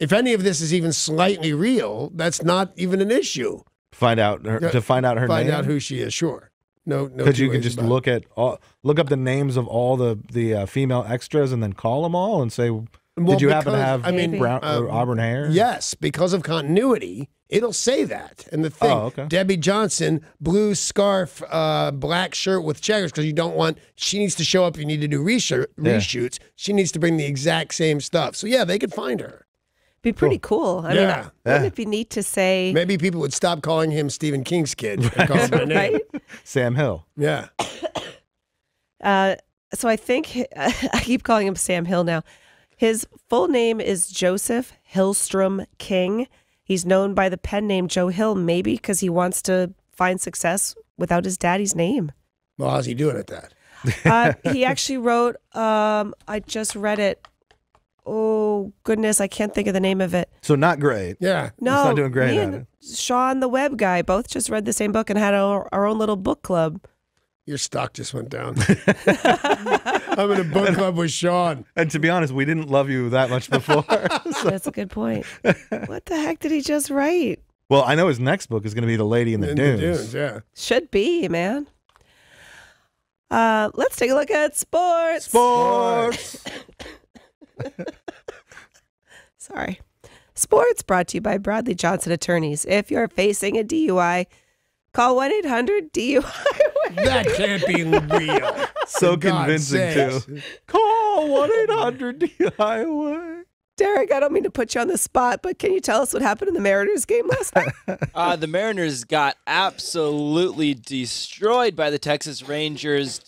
If any of this is even slightly real, that's not even an issue. Find out her name. Find out who she is, sure. No. Because you two can ways just about it. look up the names of all the female extras and then call them all and say, Well, Did you happen to because- have I mean, brown or auburn hair? Yes, because of continuity, it'll say that. And the thing, okay. Debbie Johnson, blue scarf, black shirt with checkers, because you don't want, she needs to show up, you need to do reshoots. She needs to bring the exact same stuff. So yeah, they could find her. Be pretty cool. I mean, wouldn't it be neat to say? Maybe people would stop calling him Stephen King's kid and call him by name. Right? Sam Hill. Yeah. So I think I keep calling him Sam Hill now. His full name is Joseph Hillstrom King. He's known by the pen name Joe Hill, maybe because he wants to find success without his daddy's name. Well, how's he doing at that? He actually wrote, I just read it. Oh, goodness, I can't think of the name of it. So not great. Yeah. No, He's not doing great me at and it. Sean, the web guy, both just read the same book and had our own little book club. Your stock just went down. I'm in a book club with Sean. And to be honest, we didn't love you that much before. That's a good point. What the heck did he just write? Well, I know his next book is going to be The Lady in the Dunes. Yeah. Should be, man. Let's take a look at sports. Sports. Sorry. Sports brought to you by Bradley Johnson Attorneys. If you're facing a DUI, call 1-800-DUI. That can't be real. So For God's convincing, sakes. too. Call 1-800-DIY. Derek, I don't mean to put you on the spot, but can you tell us what happened in the Mariners game last night? The Mariners got absolutely destroyed by the Texas Rangers.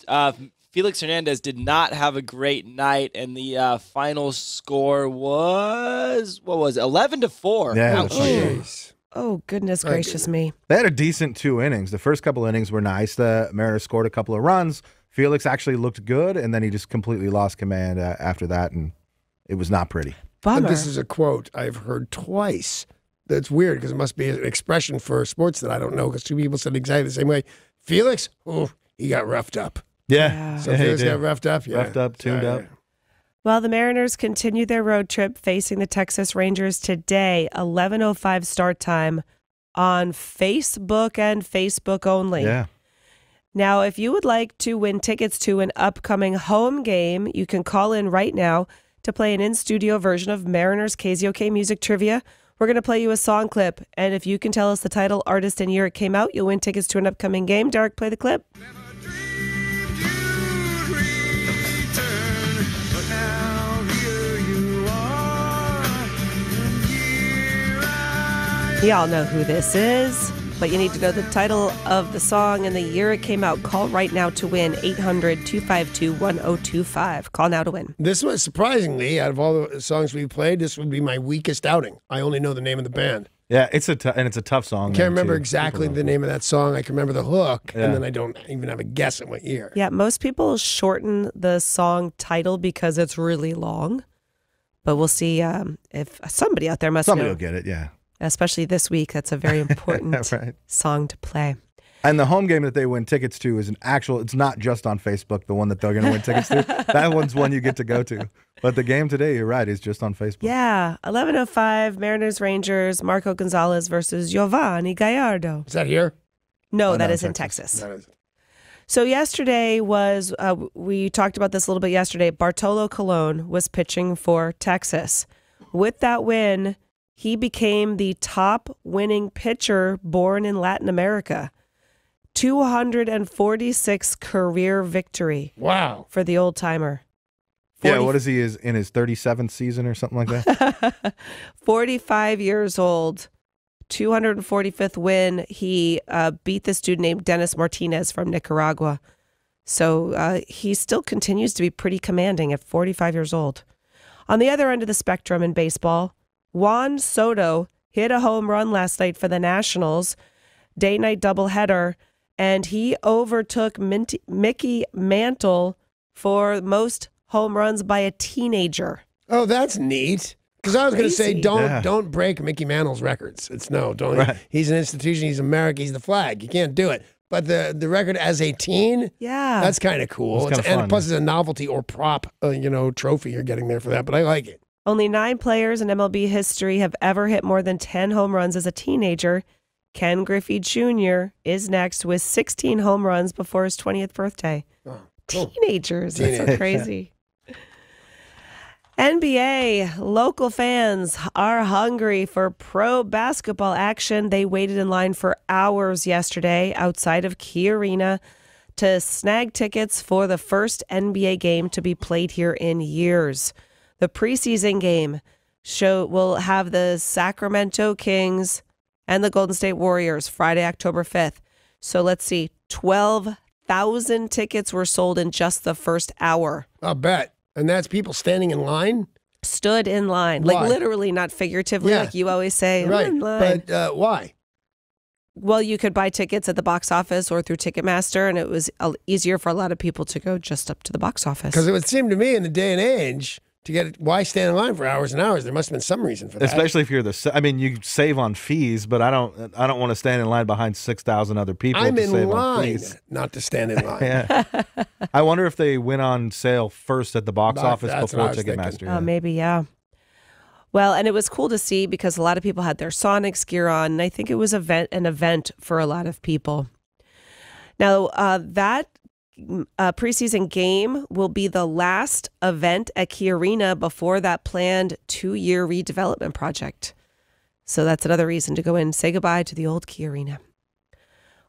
Felix Hernandez did not have a great night, and the final score was, 11-4. Yeah, Ouch. Jeez. Oh, goodness gracious me. They had a decent 2 innings. The first couple innings were nice. The Mariners scored a couple of runs. Felix actually looked good, and then he just completely lost command after that, and it was not pretty. Bummer. And this is a quote I've heard twice. That's weird because it must be an expression for sports that I don't know because two people said exactly the same way. Felix, he got roughed up. Yeah. So Yeah, he Felix did. got roughed up? Yeah. Roughed up, tuned up. Well, the Mariners continue their road trip facing the Texas Rangers today, 11:05 start time on Facebook and Facebook only. Yeah. Now, if you would like to win tickets to an upcoming home game, you can call in right now to play an in-studio version of Mariners KZOK Music Trivia. We're going to play you a song clip, and if you can tell us the title, artist, and year it came out, you'll win tickets to an upcoming game. Derek, play the clip. Y'all know who this is, but you need to know the title of the song and the year it came out. Call right now to win, 800-252-1025. Call now to win. This was surprisingly, out of all the songs we played, this would be my weakest outing. I only know the name of the band. Yeah, it's a tough song. I can't remember exactly the name of that song. I can remember the hook, and then I don't even have a guess at what year. Yeah, most people shorten the song title because it's really long, but we'll see if somebody out there must Somebody know. will get it, yeah. Especially this week, that's a very important Right. song to play. And the home game that they win tickets to is it's not just on Facebook, the one that they're going to win tickets to. That one's one you get to go to. But the game today, you're right, is just on Facebook. Yeah, 11:05, Mariners Rangers, Marco Gonzalez versus Giovanni Gallardo. Is that here? No, that no, is in Texas. Texas. That is. So yesterday was, we talked about this a little bit yesterday, Bartolo Colon was pitching for Texas. With that win, he became the top winning pitcher born in Latin America. 246 career victory Wow. for the old timer. Yeah, what is he in his 37th season or something like that? 45 years old, 245th win. He beat this dude named Dennis Martinez from Nicaragua. So he still continues to be pretty commanding at 45 years old. On the other end of the spectrum in baseball, Juan Soto hit a home run last night for the Nationals, day-night doubleheader, and he overtook Mickey Mantle for most home runs by a teenager. Oh, that's neat. Because I was going to say, Crazy. don't break Mickey Mantle's records. Don't. Right. He's an institution. He's America. He's the flag. You can't do it. But the record as a teen, Yeah. that's kind of cool. That's kinda And fun, plus, it's a novelty or prop, trophy you're getting there for that. But I like it. Only 9 players in MLB history have ever hit more than 10 home runs as a teenager. Ken Griffey Jr. is next with 16 home runs before his 20th birthday. Oh, cool. Teenagers. That's so Teenagers. crazy. NBA, local fans are hungry for pro basketball action. They waited in line for hours yesterday outside of Key Arena to snag tickets for the first NBA game to be played here in years. The preseason game will have the Sacramento Kings and the Golden State Warriors Friday, October 5th. So let's see, 12,000 tickets were sold in just the first hour. I'll bet. And that's people standing in line? Stood in line. Why? Like literally, not figuratively, like you always say. I'm Right. in line. But why? Well, you could buy tickets at the box office or through Ticketmaster, and it was easier for a lot of people to go just up to the box office. Because it would seem to me in the day and age, to get it, why stand in line for hours and hours? There must have been some reason for that. Especially if you're you save on fees, but I don't want to stand in line behind 6,000 other people I'm to in save on line, fees. not to stand in line. Yeah. I wonder if they went on sale first at the box office That's before what I was Ticketmaster. thinking. Oh, maybe, yeah. Well, and it was cool to see because a lot of people had their Sonics gear on, and I think it was an event for a lot of people. Now, that preseason game will be the last event at Key Arena before that planned 2-year redevelopment project. So that's another reason to go in and say goodbye to the old Key Arena.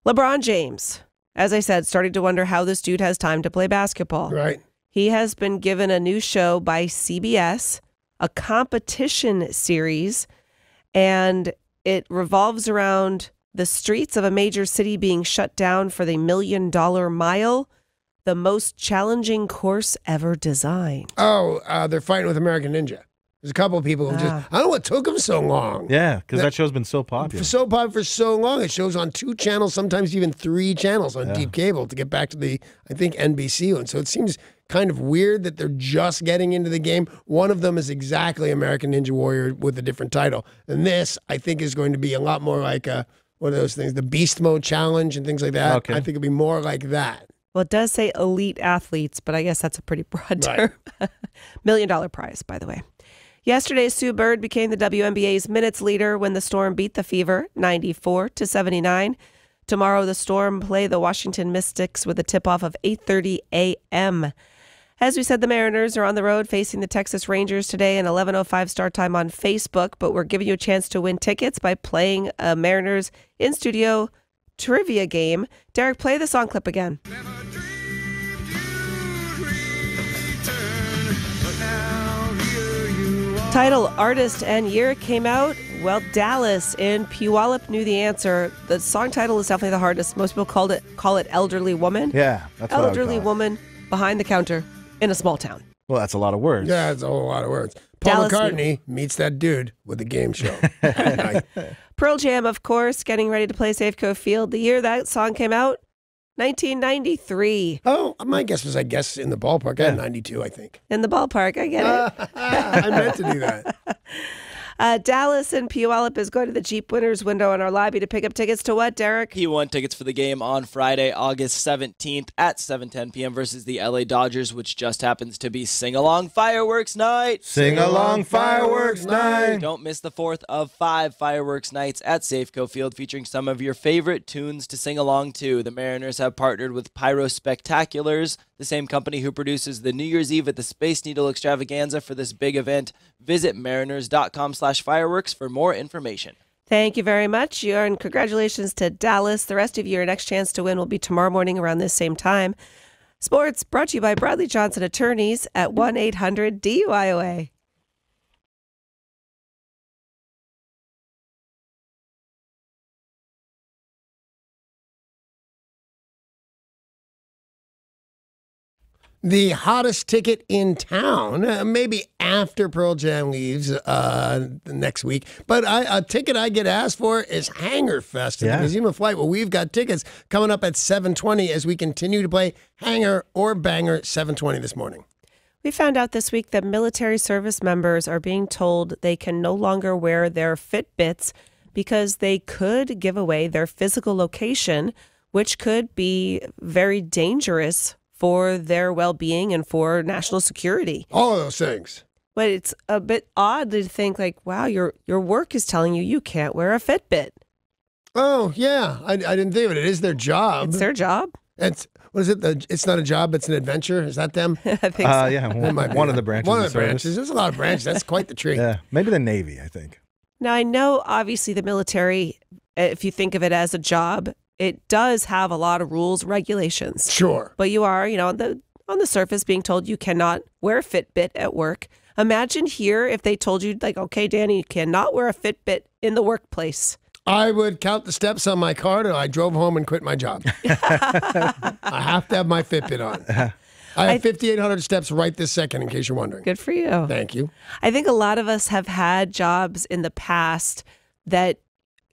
LeBron James, as I said, starting to wonder how this dude has time to play basketball. Right. He has been given a new show by CBS, a competition series, and it revolves around the streets of a major city being shut down for the $1 Million Mile, the most challenging course ever designed. Oh, they're fighting with American Ninja. There's a couple of people who I don't know what took them so long. Yeah, because that show's been so popular. For so long. It shows on 2 channels, sometimes even 3 channels on deep cable to get back to the, I think, NBC one. So it seems kind of weird that they're just getting into the game. One of them is exactly American Ninja Warrior with a different title. And this, I think, is going to be a lot more like one of those things, the Beast Mode Challenge and things like that. Okay. I think it'll be more like that. Well, it does say elite athletes, but I guess that's a pretty broad term. $1 million prize, by the way. Yesterday, Sue Bird became the WNBA's minutes leader when the Storm beat the Fever 94-79. Tomorrow, the Storm play the Washington Mystics with a tip-off of 8:30 a.m. As we said, the Mariners are on the road facing the Texas Rangers today, an 11:05 start time on Facebook, but we're giving you a chance to win tickets by playing a Mariners in-studio trivia game. Derek, play the song clip again. Title, artist, and year came out. Well, Dallas in Puyallup knew the answer. The song title is definitely the hardest. Most people call it Elderly Woman. Yeah, that's what I would Elderly call it. Woman behind the counter in a small town. Well, that's a lot of words. Yeah, it's a whole lot of words. Paul Dallas McCartney meets that dude with a game show. Pearl Jam, of course, getting ready to play Safeco Field. The year that song came out, 1993. Oh, my guess was, in the ballpark. I had 92, I think. In the ballpark, I get it. I meant to do that. Dallas and Puyallup is going to the Jeep Winners window in our lobby to pick up tickets to what, Derek? He won tickets for the game on Friday, August 17th at 7:10 p.m. versus the LA Dodgers, which just happens to be Sing-Along Fireworks Night. Sing-along fireworks night. Don't miss the 4th of 5 fireworks nights at Safeco Field featuring some of your favorite tunes to sing along to. The Mariners have partnered with Pyro Spectaculars, the same company who produces the New Year's Eve at the Space Needle extravaganza for this big event. Visit mariners.com/fireworks for more information. Thank you very much. And congratulations to Dallas. The rest of your next chance to win will be tomorrow morning around this same time. Sports brought to you by Bradley Johnson Attorneys at 1-800-DUIOA. The hottest ticket in town, maybe after Pearl Jam leaves next week. But a ticket I get asked for is Hanger Fest at the Museum of Flight. Well, we've got tickets coming up at 7:20 as we continue to play Hanger or Banger 7:20 this morning. We found out this week that military service members are being told they can no longer wear their Fitbits because they could give away their physical location, which could be very dangerous for their well-being and for national security. All of those things. But it's a bit odd to think like, wow, your work is telling you can't wear a Fitbit. Oh, yeah. I didn't think of it. It is their job. It's their job. What is it? It's not a job, it's an adventure. Is that them? I think so. Yeah, one of the branches. One of of the service. branches. There's a lot of branches. That's quite the tree. Yeah, maybe the Navy, I think. Now, I know obviously the military, if you think of it as a job, it does have a lot of rules, regulations. Sure. But you are, on the surface being told you cannot wear a Fitbit at work. Imagine here if they told you, like, okay, Danny, you cannot wear a Fitbit in the workplace. I would count the steps on my car till I drove home and quit my job. I have to have my Fitbit on. I have 5,800 steps right this second, in case you're wondering. Good for you. Thank you. I think a lot of us have had jobs in the past that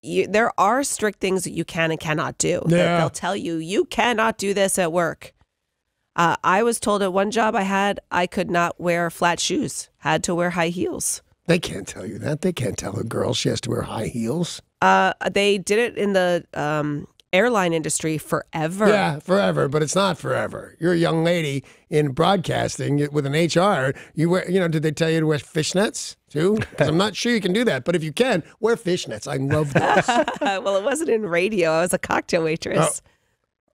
there are strict things that you can and cannot do. Yeah. They'll tell you, you cannot do this at work. I was told at one job I had, I could not wear flat shoes, had to wear high heels. They can't tell you that. They can't tell a girl she has to wear high heels. They did it in the airline industry forever. Yeah, forever, but it's not forever. You're a young lady in broadcasting with an HR. You wear, did they tell you to wear fishnets too? Because I'm not sure you can do that, but if you can, wear fishnets. I love those. Well, it wasn't in radio. I was a cocktail waitress.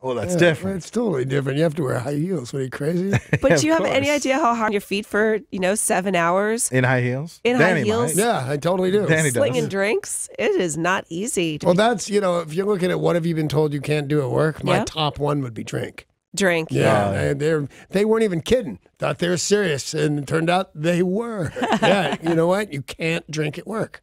Oh, that's different. It's totally different. You have to wear high heels. What are you, crazy? But do you have course. any idea how hard your feet for, 7 hours? In high heels? In high Danny heels? might. Yeah, I totally do. Danny does. Slinging drinks? It is not easy to Well, that's, if you're looking at what have you been told you can't do at work, my Yeah. top one would be drink. drink. Yeah, they weren't even kidding. Thought they were serious, and it turned out they were. Yeah, you know what? You can't drink at work.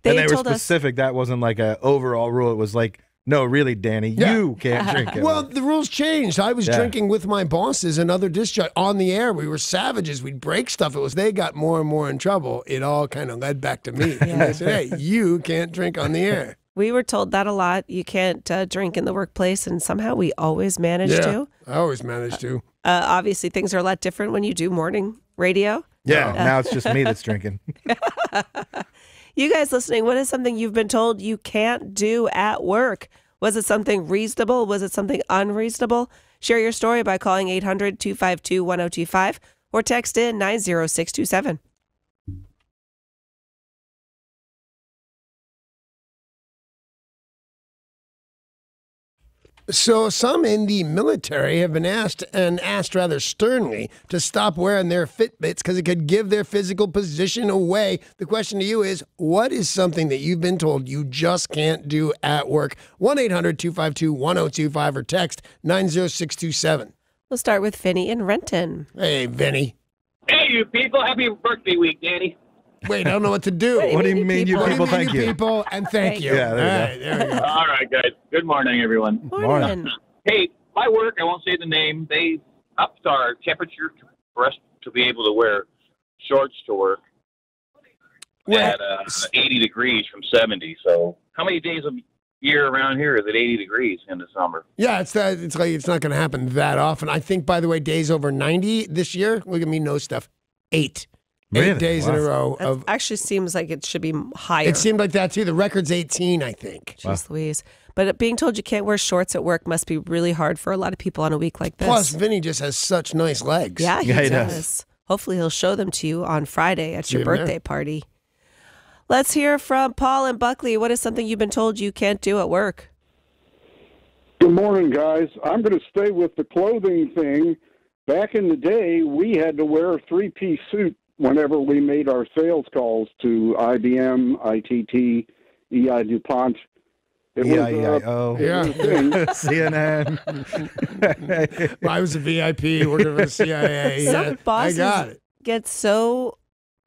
And they were told us specific. That wasn't like an overall rule. It was like, no, really, Danny, you can't drink it. Well, the rules changed. I was drinking with my bosses and other discharge on the air. We were savages. We'd break stuff. It was they got more and more in trouble. It all kind of led back to me. And they said, hey, you can't drink on the air. we were told that a lot. You can't drink in the workplace, and somehow we always managed to. I always managed to. Obviously, things are a lot different when you do morning radio. yeah, now it's just me that's drinking. You guys listening, what is something you've been told you can't do at work? Was it something reasonable? Was it something unreasonable? Share your story by calling 800-252-1025 or text in 90627. So some in the military have been asked rather sternly to stop wearing their Fitbits because it could give their physical position away. The question to you is, what is something that you've been told you just can't do at work? 1-800-252-1025 or text 90627. We'll start with Vinny in Renton. Hey, Vinny. Hey, you people. Happy birthday week, Danny. Wait, I don't know what to do. What do you mean, you What do people? you mean, Thank you you. people? And thank you. Yeah, there you All right, there we go. All right, guys. Good morning, everyone. Morning. Hey, my work, I won't say the name, they upped our temperature for us to be able to wear shorts to work at 80 degrees from 70. So how many days a year around here is it 80 degrees in the summer? Yeah, it's like it's not going to happen that often. I think, by the way, days over 90 this year, look at me, no stuff, 8. Really? 8 days in a Wow. row That of. actually seems like it should be higher. It seemed like that too. The record's 18, I think. Jeez Louise. But being told you can't wear shorts at work must be really hard for a lot of people on a week like this. Plus, Vinny just has such nice legs. Yeah, he Yeah, he does. does. Hopefully he'll show them to you on Friday at See your him there. birthday party. Let's hear from Paul and Buckley. What is something you've been told you can't do at work? Good morning, guys. I'm going to stay with the clothing thing. Back in the day, we had to wear a three-piece suit whenever we made our sales calls to IBM, ITT, EI DuPont. It EIEIO. Yeah. a thing. CNN. I was a VIP working for the CIA. Some Yeah, I bosses got it. get so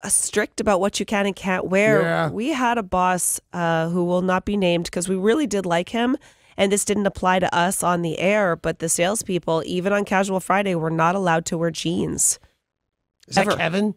strict about what you can and can't wear. Yeah. We had a boss who will not be named because we really did like him. And this didn't apply to us on the air, but the salespeople, even on Casual Friday, were not allowed to wear jeans. Is that Ever. Kevin?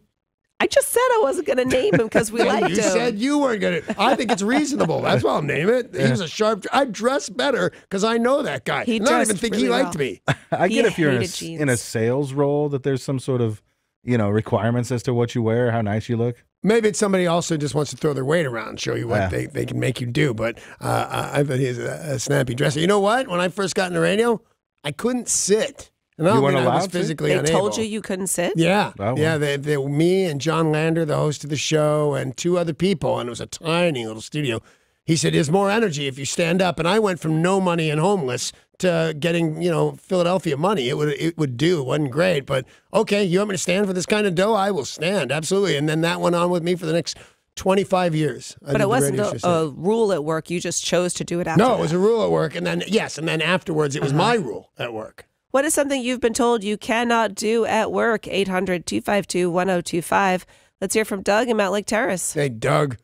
I just said I wasn't going to name him because we liked You him. said you weren't going to. I think it's reasonable. That's why I'll name it. He was a sharp. I dress better because I know that guy. He Not even dressed think really he liked well. me. I He get if you're in hated a, jeans. in a sales role that there's some sort of, requirements as to what you wear, how nice you look. Maybe it's somebody also just wants to throw their weight around, show you what Yeah. they can make you do. But I bet he's a snappy dresser. You know what? When I first got into radio, I couldn't sit. And I don't You weren't mean I was allowed to? physically They unable. told you couldn't sit? Yeah. Oh, wow. Yeah. Me and John Lander, the host of the show, and 2 other people, and it was a tiny little studio. He said, there's more energy if you stand up. And I went from no money and homeless to getting, Philadelphia money. It would do. It wasn't great, but okay, you want me to stand for this kind of dough? I will stand, absolutely. And then that went on with me for the next 25 years. But it wasn't a rule at work. You just chose to do it after. No, it was a rule at work, and then afterwards it was my rule at work. What is something you've been told you cannot do at work? 800-252-1025. Let's hear from Doug in Mount Lake Terrace. Hey, Doug.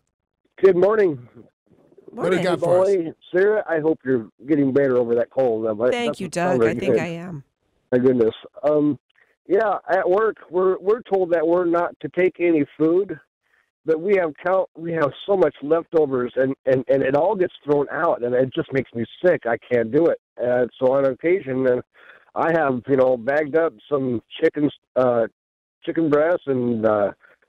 Good morning. What do you got for us? Sarah, I hope you're getting better over that cold. Thank you, Doug. I think I am. My goodness. Yeah, at work, we're told that we're not to take any food, but we have so much leftovers, and it all gets thrown out, and it just makes me sick. I can't do it. So on occasion, I have bagged up some chicken breasts and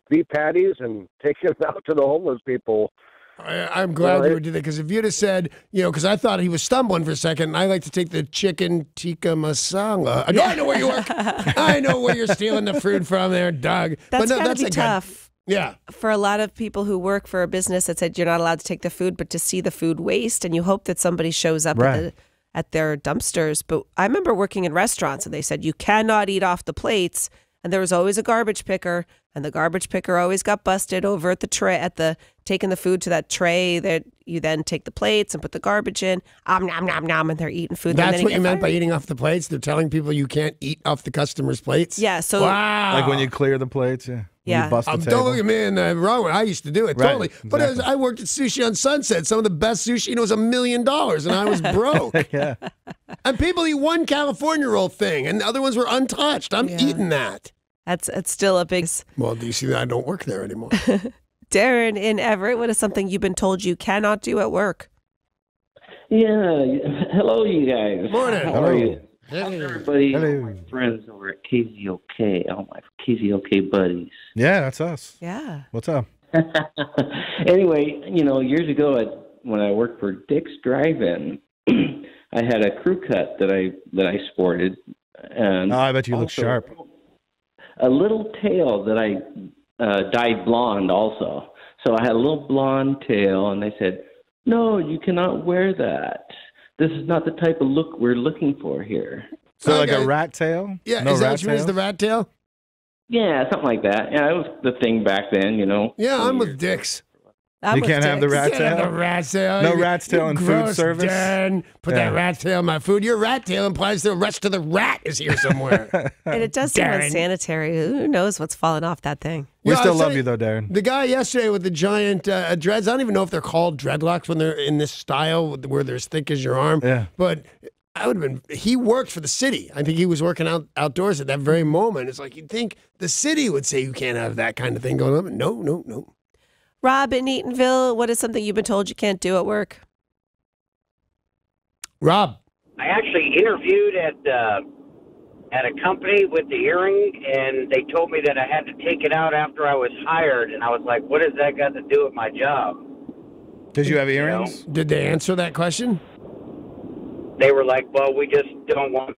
beef patties and taken them out to the homeless people. I'm glad you did that, because if you'd have said, because I thought he was stumbling for a second, and I like to take the chicken tikka masala. I know where you work. I know where you're stealing the food from there, Doug. That's gotta be tough. Yeah. For a lot of people who work for a business that said you're not allowed to take the food, but to see the food waste, and you hope that somebody shows up at their dumpsters. But I remember working in restaurants, and they said you cannot eat off the plates, and there was always a garbage picker, and the garbage picker always got busted over at the tray, taking the food to that tray that you then take the plates and put the garbage in, nom, nom, nom, and they're eating food. That's what you meant by eating off the plates? They're telling people you can't eat off the customer's plates? Yeah. So wow. Like when you clear the plates, yeah. Yeah. You bust the table. Don't look at me in the wrong way. I used to do it, totally. Exactly. But I worked at Sushi on Sunset. Some of the best sushi, it was $1 million, and I was broke. Yeah. And people eat one California roll thing, and the other ones were untouched. I'm eating that. It's still a big... Well, do you see that? I don't work there anymore. Darren in Everett, what is something you've been told you cannot do at work? Yeah. Hello, you guys. Morning. How are you? Hey. Everybody, my friends over at KZOK, all my KZOK buddies. Yeah, that's us. Yeah. What's up? Anyway, years ago when I worked for Dick's Drive-In, I had a crew cut that I sported, and I bet you look sharp. A little tail that I dyed blonde also. So I had a little blonde tail, and they said, "No, you cannot wear that. This is not the type of look we're looking for here." So like a rat tail? Yeah, no is that rat what you mean, is the rat tail? Yeah, something like that. Yeah, it was the thing back then, Yeah, I'm with Dick's. You can't have the rat You can't tail? have the rat tail. No rat's tail in food Gross, service? Darren. Put that rat tail in my food. Your rat tail implies the rest of the rat is here somewhere. And it does seem Darren. unsanitary. Who knows what's falling off that thing? We still love you, though, Darren. The guy yesterday with the giant dreads, I don't even know if they're called dreadlocks when they're in this style where they're as thick as your arm. Yeah. But I would have been, he worked for the city. I think he was working outdoors at that very moment. It's like you'd think the city would say you can't have that kind of thing going on. No. Rob in Eatonville, what is something you've been told you can't do at work? Rob. I actually interviewed at a company with the earring, and they told me that I had to take it out after I was hired, and I was like, what has that got to do with my job? Did you have earrings? Did they answer that question? They were like, well, we just don't want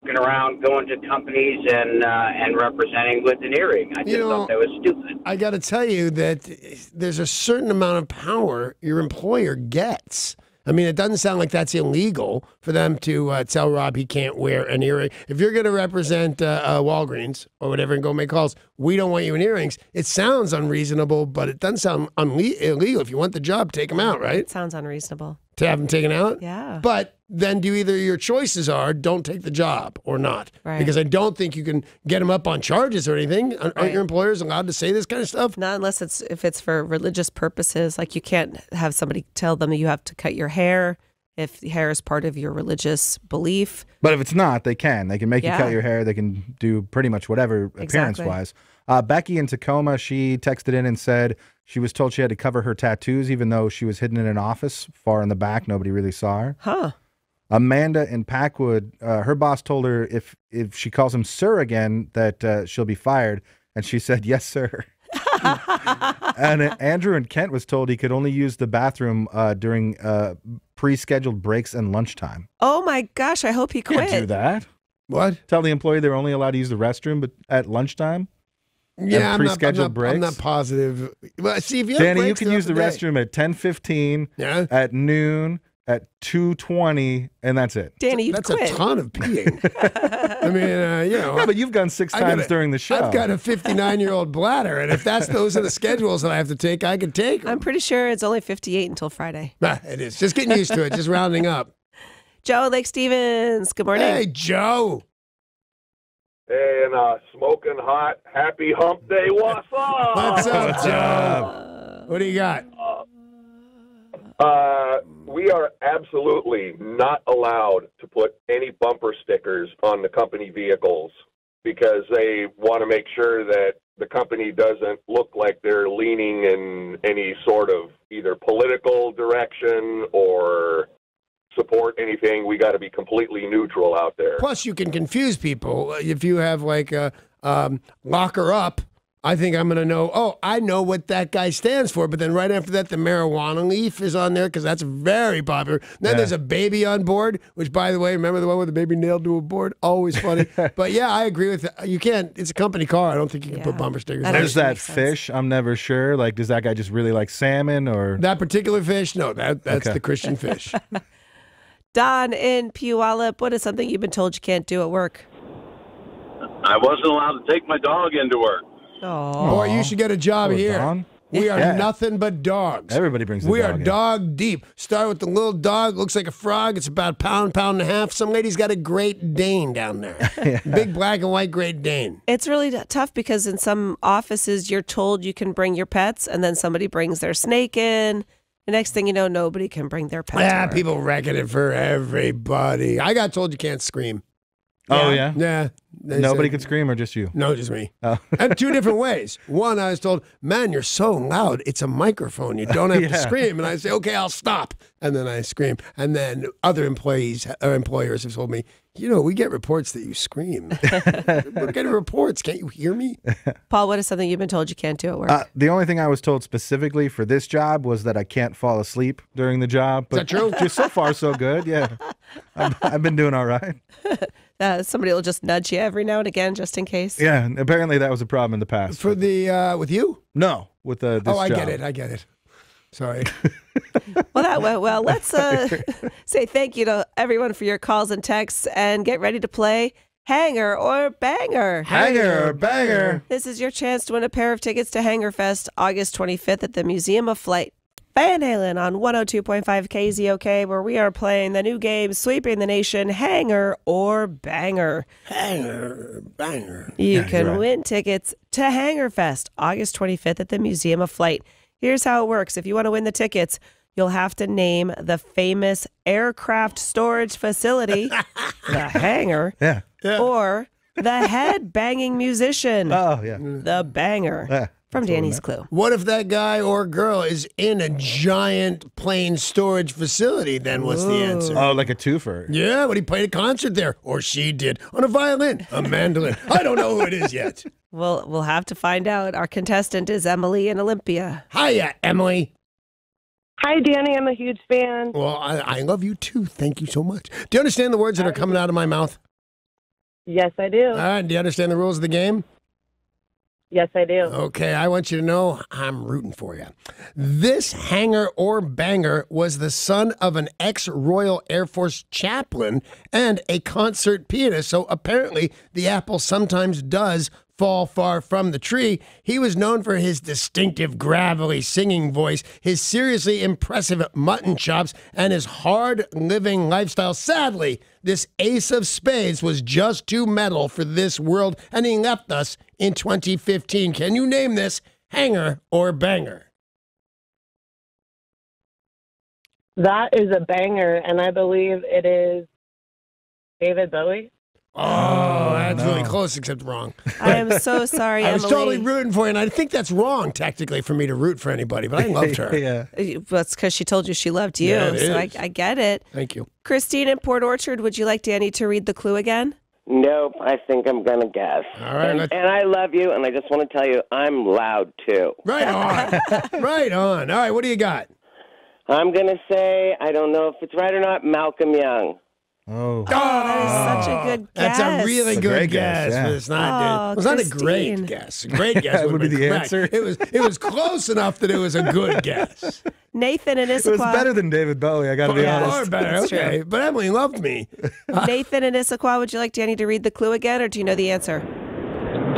walking around going to companies and representing with an earring. I just thought that was stupid. I got to tell you that there's a certain amount of power your employer gets. I mean, it doesn't sound like that's illegal for them to tell Rob he can't wear an earring. If you're going to represent Walgreens or whatever and go make calls, we don't want you in earrings. It sounds unreasonable, but it doesn't sound illegal. If you want the job, take them out, right? It sounds unreasonable. To have them taken out? Yeah. But then either your choices are don't take the job or not. Right. Because I don't think you can get them up on charges or anything. Aren't your employers allowed to say this kind of stuff? Not unless if it's for religious purposes. Like you can't have somebody tell them you have to cut your hair if hair is part of your religious belief. But if it's not, they can. They can make you Yeah. cut your hair. They can do pretty much whatever appearance-wise. Becky in Tacoma, she texted in and said she was told she had to cover her tattoos even though she was hidden in an office far in the back. Nobody really saw her. Huh. Amanda in Packwood, her boss told her if she calls him sir again that she'll be fired. And she said, yes, sir. And Andrew in Kent was told he could only use the bathroom during pre-scheduled breaks and lunchtime. Oh, my gosh. I hope he quit. Can't do that. What? Tell the employee they're only allowed to use the restroom but at lunchtime? Yeah, pre-scheduled breaks? I'm not positive. Well, see, if you Danny, have you breaks can use the throughout day. restroom at 10:15, at noon, at 2:20, and that's it. Danny, you've That's quit. a ton of peeing. I mean, Yeah, but you've gone 6 times during the show. I've got a 59-year-old bladder, and if those are the schedules that I have to take, I can take them. I'm pretty sure it's only 58 until Friday. It is. Just getting used to it. Just rounding up. Joe Lake Stevens, good morning. Hey, Joe. Hey, and smoking hot, happy hump day. What's up? What's up, Joe? What do you got? We are absolutely not allowed to put any bumper stickers on the company vehicles because they want to make sure that the company doesn't look like they're leaning in any sort of either political direction or support anything. We got to be completely neutral out there. Plus, you can confuse people. If you have like a locker up, I think I'm going to know, I know what that guy stands for. But then right after that, the marijuana leaf is on there because that's very popular. Then there's a baby on board, which, by the way, remember the one with the baby nailed to a board? Always funny. But yeah, I agree with you. Can't. It's a company car. I don't think you can put bumper stickers on. There's that fish. I'm never sure. Like, does that guy just really like salmon or that particular fish? No, that's the Christian fish. Don in Puyallup, what is something you've been told you can't do at work? I wasn't allowed to take my dog into work. Oh, boy, you should get a job here. Don? We are nothing but dogs. Everybody brings the We dog are in. dog deep. Start with the little dog. Looks like a frog. It's about a pound and a half. Some lady's got a Great Dane down there. Big black and white Great Dane. It's really tough because in some offices you're told you can bring your pets, and then somebody brings their snake in. The next thing you know, nobody can bring their pet. Yeah, people wrecking it for everybody. I got told you can't scream. Oh, yeah? Yeah. Nobody could scream or just you? No, just me. Oh. And two different ways. One, I was told, man, you're so loud. It's a microphone. You don't have to scream. And I say, okay, I'll stop. And then I scream. And then other employers have told me, we get reports that you scream. We're getting reports. Can't you hear me? Paul, what is something you've been told you can't do at work? The only thing I was told specifically for this job was that I can't fall asleep during the job. But is that true? Just so far, so good. Yeah. I've been doing all right. Somebody will just nudge you every now and again just in case. Yeah, and apparently that was a problem in the past. For the, with you? No, with this job. I get it. Sorry. Well, that went well. Let's say thank you to everyone for your calls and texts and get ready to play Hanger or Banger. Hanger or Banger. This is your chance to win a pair of tickets to Hanger Fest August 25th at the Museum of Flight. Van Halen on 102.5 KZOK, where we are playing the new game, sweeping the nation, Hanger or Banger. Hanger, Banger. You can win tickets to Hanger Fest August 25th at the Museum of Flight. Here's how it works. If you want to win the tickets, you'll have to name the famous aircraft storage facility, the Hangar, or the head-banging musician, the Banger. From Danny's Clue. What if that guy or girl is in a giant plane storage facility? Then what's the answer? Oh, like a twofer. Yeah, but he played a concert there, or she did, on a violin, a mandolin. I don't know who it is yet. We'll have to find out. Our contestant is Emily in Olympia. Hiya, Emily. Hi, Danny. I'm a huge fan. Well, I love you too. Thank you so much. Do you understand the words that are coming out of my mouth? Yes, I do. All right. Do you understand the rules of the game? Yes, I do. Okay, I want you to know I'm rooting for you. This Hanger or Banger was the son of an ex-Royal Air Force chaplain and a concert pianist, so apparently the apple sometimes does fall far from the tree. He was known for his distinctive gravelly singing voice, his seriously impressive mutton chops, and his hard-living lifestyle. Sadly, this ace of spades was just too metal for this world, and he left us in 2015. Can you name this Hanger or Banger? That is a banger, and I believe it is David Bowie. Oh, that's really close, except wrong. I am so sorry, I was Emily. totally rooting for you, and I think that's wrong, technically, for me to root for anybody, but I loved her. Well, it's because she told you she loved you, Yeah, it so is. I get it. Thank you. Christine in Port Orchard, would you like Danny to read the clue again? Nope, I think I'm going to guess. All right, and I love you, and I just want to tell you I'm loud, too. Right on. Right on. All right, what do you got? I'm going to say, I don't know if it's right or not, Malcolm Young. Oh. that is such a good guess. That's a really a good great guess. guess, But yeah. it's not. It's not a great Christine. guess. A great guess Would be the correct. answer. It was close enough that it was a good guess. Nathan in It was Issaquah. better than David Bowie, I got to be Yeah. Or honest. better. That's Okay, but Emily loved me. Nathan in Issaquah, would you like Danny to read the clue again, or do you know the answer?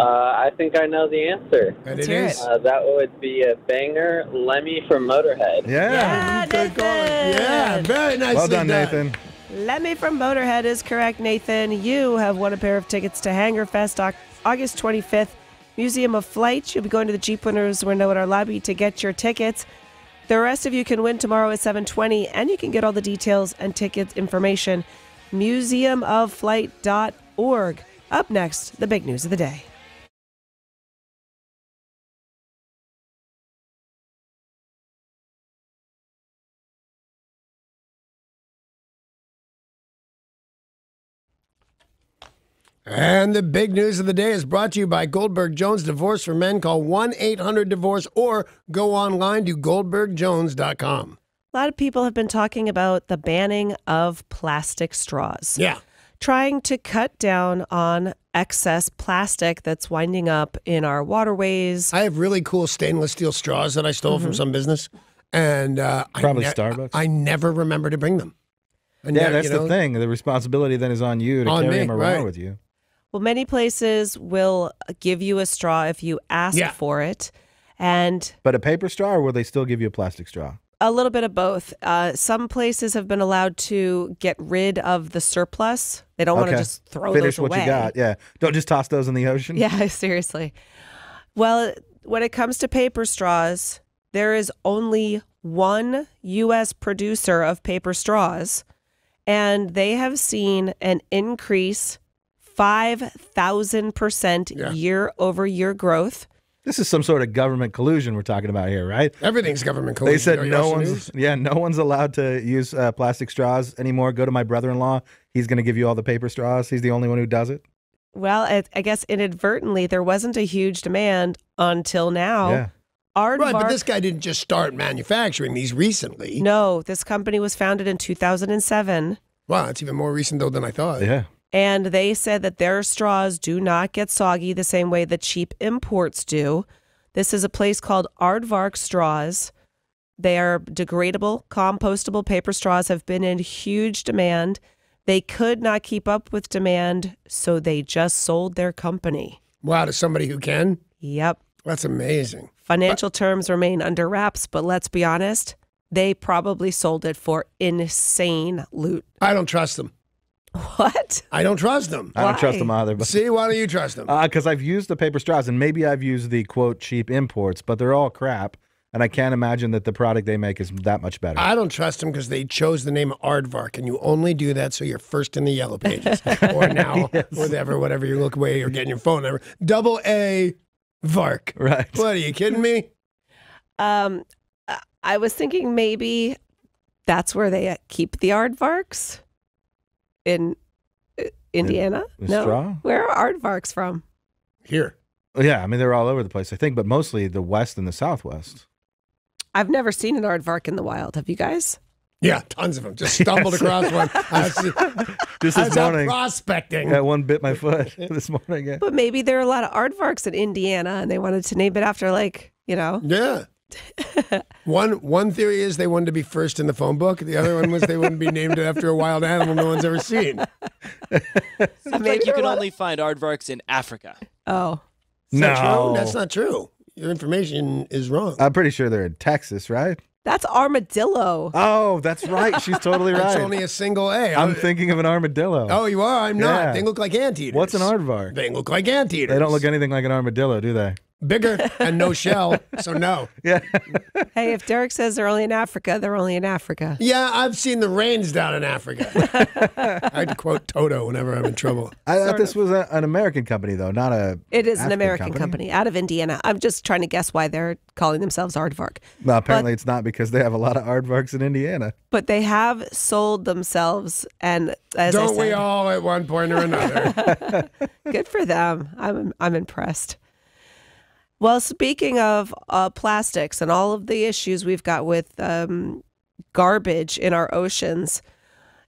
I think I know the answer. And Let's it hear is. it. That would be a banger, Lemmy from Motorhead. Yeah. Nathan. Yeah, very nicely Well done, Nathan. Lemmy from Motorhead is correct, Nathan. You have won a pair of tickets to Hangerfest August 25th, Museum of Flight. You'll be going to the Jeep Winners window at our lobby to get your tickets. The rest of you can win tomorrow at 7:20, and you can get all the details and ticket information, museumofflight.org. Up next, the big news of the day. And the big news of the day is brought to you by Goldberg Jones Divorce for Men. Call 1-800-DIVORCE or go online to goldbergjones.com. A lot of people have been talking about the banning of plastic straws. Yeah. Trying to cut down on excess plastic that's winding up in our waterways. I have really cool stainless steel straws that I stole from some business. And Probably Starbucks. I never remember to bring them. That's the thing. The responsibility then is on you to On carry me, them around right. with you. Well, many places will give you a straw if you ask for it. And But a paper straw, or will they still give you a plastic straw? a little bit of both. Some places have been allowed to get rid of the surplus. They don't want to just throw Finish those away. what you got. Yeah. Don't just toss those in the ocean. Yeah, seriously. Well, when it comes to paper straws, there is only one U.S. producer of paper straws, and they have seen an increase 5,000% year-over-year growth. This is some sort of government collusion we're talking about here, right? Everything's government collusion. They said Are you no watching one's news? no one's allowed to use plastic straws anymore. Go to my brother-in-law. He's going to give you all the paper straws. He's the only one who does it. Well, I guess inadvertently, there wasn't a huge demand until now. Yeah. Right, but Aardvark- this guy didn't just start manufacturing these recently. No, this company was founded in 2007. Wow, that's even more recent, though, than I thought. Yeah. And they said that their straws do not get soggy the same way that cheap imports do. This is a place called Aardvark Straws. They are degradable, compostable paper straws, have been in huge demand. They could not keep up with demand, so they just sold their company. Wow, to somebody who can? Yep. That's amazing. Financial terms remain under wraps, but let's be honest, they probably sold it for insane loot. I don't trust them. What? I don't trust them. I don't trust them either. But See, why don't you trust them? Because I've used the paper straws, and maybe I've used the, quote, cheap imports, but they're all crap, and I can't imagine that the product they make is that much better. I don't trust them because they chose the name Aardvark, and you only do that so you're first in the yellow pages. Or now, whatever you look away, you're getting your phone number. Double A Vark. Right. What, are you kidding me? I was thinking maybe that's where they keep the aardvarks in Indiana. The No, straw? where are aardvarks from? Here. Yeah, I mean, they're all over the place, I think, but mostly the West and the Southwest. I've never seen an aardvark in the wild. Have you guys? Yeah, tons of them. Just stumbled across one. Just I this was out morning. prospecting. Yeah, one bit my foot this morning. Yeah. But maybe there are a lot of aardvarks in Indiana, and they wanted to name it after, like, you know. Yeah. One theory is they wanted to be first in the phone book. The other one was they wouldn't be named after a wild animal no one's ever seen. Seems like you can only find aardvarks in Africa. Oh. Is that No. true? That's not true. Your information is wrong. I'm pretty sure they're in Texas, right? That's armadillo. Oh, that's right. She's totally It's right. only a single A. I'm thinking of an armadillo. Oh, you are? I'm not. Yeah. They look like anteaters. What's an aardvark? They look like anteaters. They don't look anything like an armadillo, do they? Bigger and no shell, so no. Yeah. Hey, if Derek says they're only in Africa, they're only in Africa. Yeah, I've seen the rains down in Africa. I had to quote Toto whenever I'm in trouble. I thought this was an American company, though, not a. It is an African American company out of Indiana. I'm just trying to guess why they're calling themselves Aardvark. No, apparently it's not because they have a lot of aardvarks in Indiana. But they have sold themselves, and as I Don't we said, all at one point or another? good for them. I'm impressed. Well, speaking of plastics and all of the issues we've got with garbage in our oceans,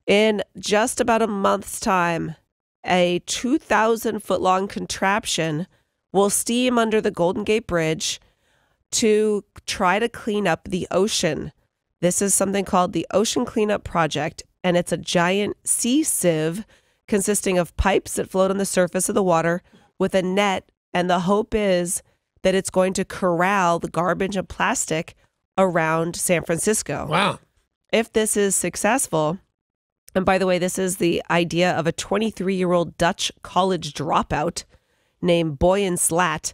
In just about a month's time, a 2,000-foot-long contraption will steam under the Golden Gate Bridge to try to clean up the ocean. This is something called the Ocean Cleanup Project, and it's a giant sea sieve consisting of pipes that float on the surface of the water with a net, and the hope is that it's going to corral the garbage and plastic around San Francisco. Wow. If this is successful, and by the way, this is the idea of a 23-year-old Dutch college dropout named Boyan Slat,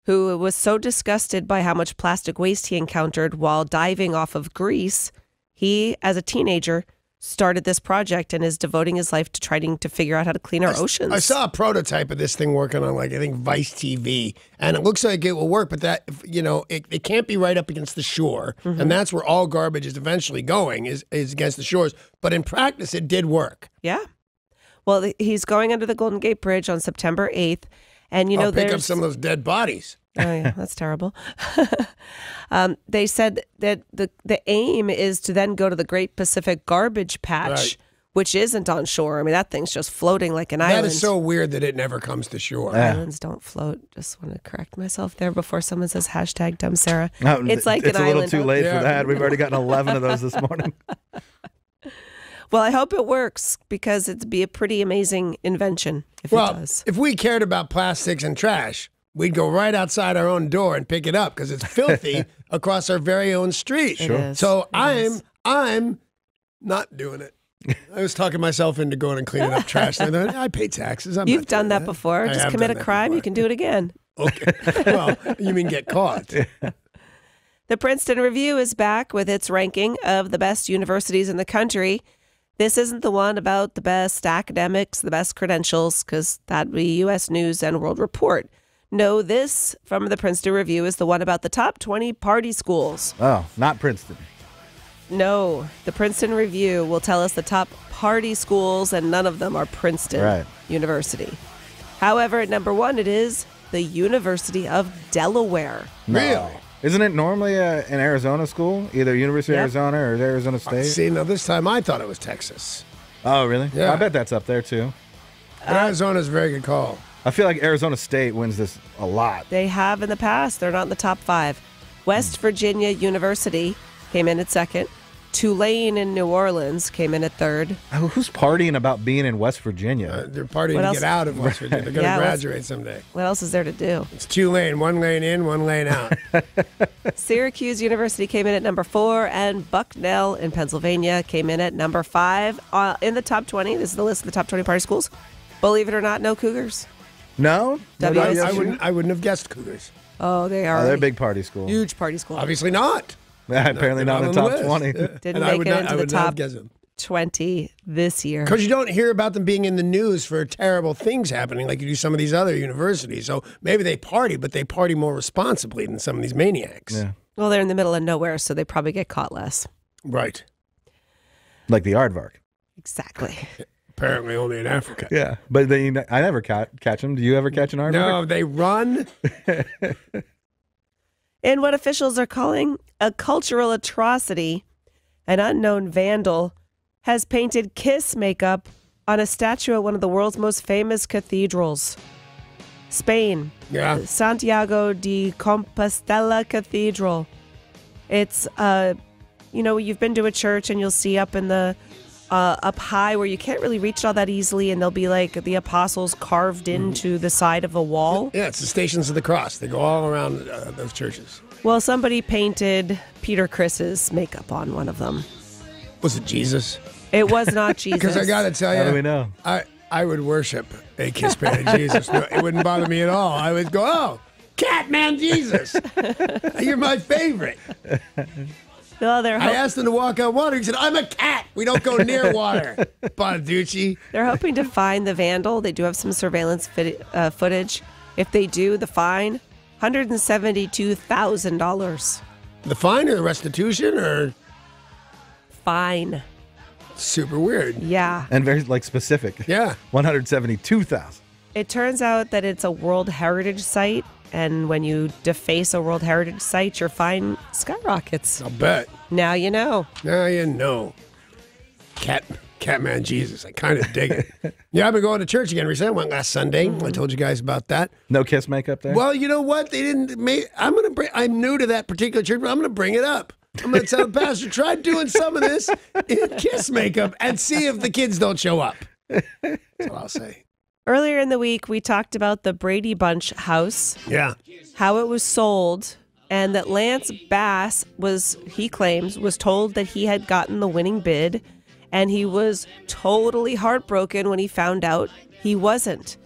who was so disgusted by how much plastic waste he encountered while diving off of Greece, he, as a teenager, started this project and is devoting his life to trying to figure out how to clean our oceans. I saw a prototype of this thing working on, like, I think Vice TV, and it looks like it will work, but that, you know, it can't be right up against the shore, and that's where all garbage is eventually going, is against the shores. But in practice, it did work. Yeah. Well, he's going under the Golden Gate Bridge on September 8th, and, you know, I'll pick up some of those dead bodies. Oh, yeah, that's terrible. They said that the aim is to then go to the Great Pacific Garbage Patch, which isn't on shore. I mean, that thing's just floating like an island. That is so weird that it never comes to shore. Islands don't float. Just want to correct myself there before someone says hashtag dumb Sarah. No, it's like it's an a little island. too late for that. We've already gotten 11 of those this morning. Well, I hope it works because it'd be a pretty amazing invention if it does. If we cared about plastics and trash, we'd go right outside our own door and pick it up because it's filthy across our very own street. Sure. So I'm not doing it. I was talking myself into going and cleaning up trash. And I pay taxes. You've done that before. Just commit a crime, you can do it again. Okay. Well, you mean get caught. The Princeton Review is back with its ranking of the best universities in the country. This isn't the one about the best academics, the best credentials, because that'd be U.S. News and World Report. No, this from the Princeton Review is the one about the top 20 party schools. Oh, not Princeton. No, the Princeton Review will tell us the top party schools, and none of them are Princeton University. However, at number one, it is the University of Delaware. Really? Isn't it normally an Arizona school? Either University of Arizona or Arizona State? See, now this time I thought it was Texas. Oh, really? Yeah. I bet that's up there, too. Arizona's a very good call. I feel like Arizona State wins this a lot. They have in the past. They're not in the top 5. West Virginia University came in at second. Tulane in New Orleans came in at third. Who's partying about being in West Virginia? They're partying to get out of West Virginia. They're going to graduate someday. What else is there to do? It's 2 lane, 1 lane in, 1 lane out. Syracuse University came in at number 4, and Bucknell in Pennsylvania came in at number 5. In the top 20, this is the list of the top 20 party schools. Believe it or not, no Cougars. No? I wouldn't have guessed Cougars. Oh, they are. Oh, they're a big party school. Huge party school. Obviously not. Apparently not in the top 20. Didn't make it into the top 20 this year. Because you don't hear about them being in the news for terrible things happening like you do some of these other universities. So maybe they party, but they party more responsibly than some of these maniacs. Yeah. Well, they're in the middle of nowhere, so they probably get caught less. Right. Like the aardvark. Exactly. Apparently only in Africa. Yeah, but I never catch them. Do you ever catch an aardvark? No, they run. In what officials are calling a cultural atrocity, an unknown vandal has painted kiss makeup on a statue at one of the world's most famous cathedrals. Spain. Yeah. Santiago de Compostela Cathedral. It's, you've been to a church and you'll see up in the, up high where you can't really reach it all that easily, and there'll be like the apostles carved into the side of a wall. Yeah, it's the Stations of the Cross. They go all around those churches. Well, somebody painted Peter Criss's makeup on one of them. Was it Jesus? It was not Jesus. Because I got to tell you, how do we know? I would worship a kiss painted Jesus. No, it wouldn't bother me at all. I would go, oh, Catman Jesus. You're my favorite. No, I asked him to walk on water. He said, I'm a cat. We don't go near water. Bonaduce. They're hoping to find the vandal. They do have some surveillance footage. If they do, the fine, $172,000. The fine or the restitution or? Fine. Super weird. Yeah. And very specific. Yeah. 172,000. It turns out that it's a World Heritage Site. And when you deface a World Heritage Site, your fine skyrockets. I'll bet. Now you know. Now you know. Cat Catman Jesus. I kind of dig it. Yeah, I've been going to church again recently. I went last Sunday. I told you guys about that. No kiss makeup there? Well, you know what? They didn't make. I'm new to that particular church, but I'm going to bring it up. I'm going to tell the pastor, try doing some of this in kiss makeup and see if the kids don't show up. That's what I'll say. Earlier in the week, we talked about the Brady Bunch house. Yeah. How it was sold, and that Lance Bass he claims, was told that he had gotten the winning bid, and he was totally heartbroken when he found out he wasn't.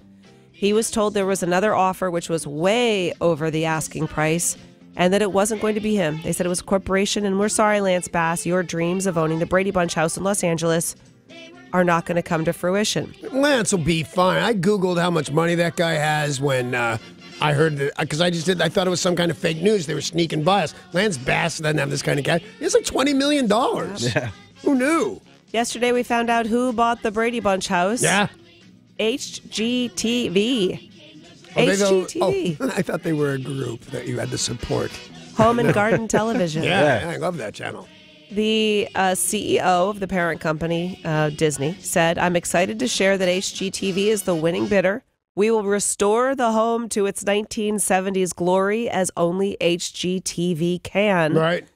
He was told there was another offer which was way over the asking price, and that it wasn't going to be him. They said it was a corporation, and we're sorry, Lance Bass, your dreams of owning the Brady Bunch house in Los Angeles are not going to come to fruition. Lance will be fine. I Googled how much money that guy has when I heard that, because I thought it was some kind of fake news. They were sneaking by us. Lance Bass doesn't have this kind of cash. He has like $20 million. Yeah. Who knew? Yesterday, we found out who bought the Brady Bunch house. Yeah. HGTV. HGTV. I thought they were a group that you had to support. Home and Garden Television. Yeah, I love that channel. The CEO of the parent company, Disney, said, "I'm excited to share that HGTV is the winning bidder. We will restore the home to its 1970s glory as only HGTV can." Right.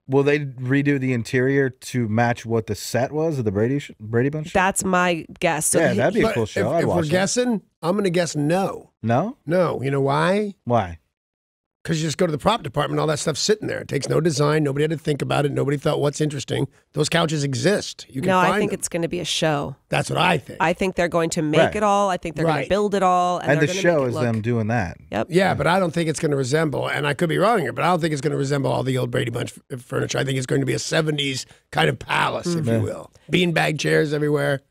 Will they redo the interior to match what the set was of the Brady Bunch? That's my guess. So that'd be a cool show. If we're guessing, I'm going to guess no. No? No. You know why? Why? Because you just go to the prop department, all that stuff's sitting there. It takes no design. Nobody had to think about it. Nobody thought, what's interesting? Those couches exist. You can find I think them. it's going to be a show. That's what I think. I think they're going to make it all. I think they're going to build it all. And the they're show make it is look. them doing that. Yep. Yeah, but I don't think it's going to resemble, and I could be wrong here, but I don't think it's going to resemble all the old Brady Bunch furniture. I think it's going to be a 70s kind of palace, if you will. Beanbag chairs everywhere.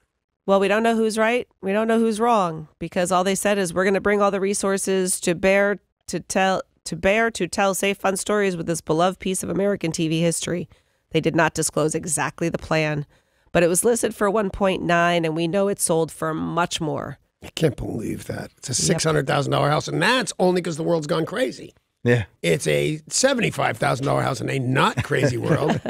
Well, we don't know who's right. We don't know who's wrong, because all they said is we're going to bring all the resources to bear to tell safe, fun stories with this beloved piece of American TV history. They did not disclose exactly the plan, but it was listed for 1.9, and we know it sold for much more. I can't believe that. It's a $600,000 house, and that's only because the world's gone crazy. Yeah. It's a $75,000 house in a not crazy world.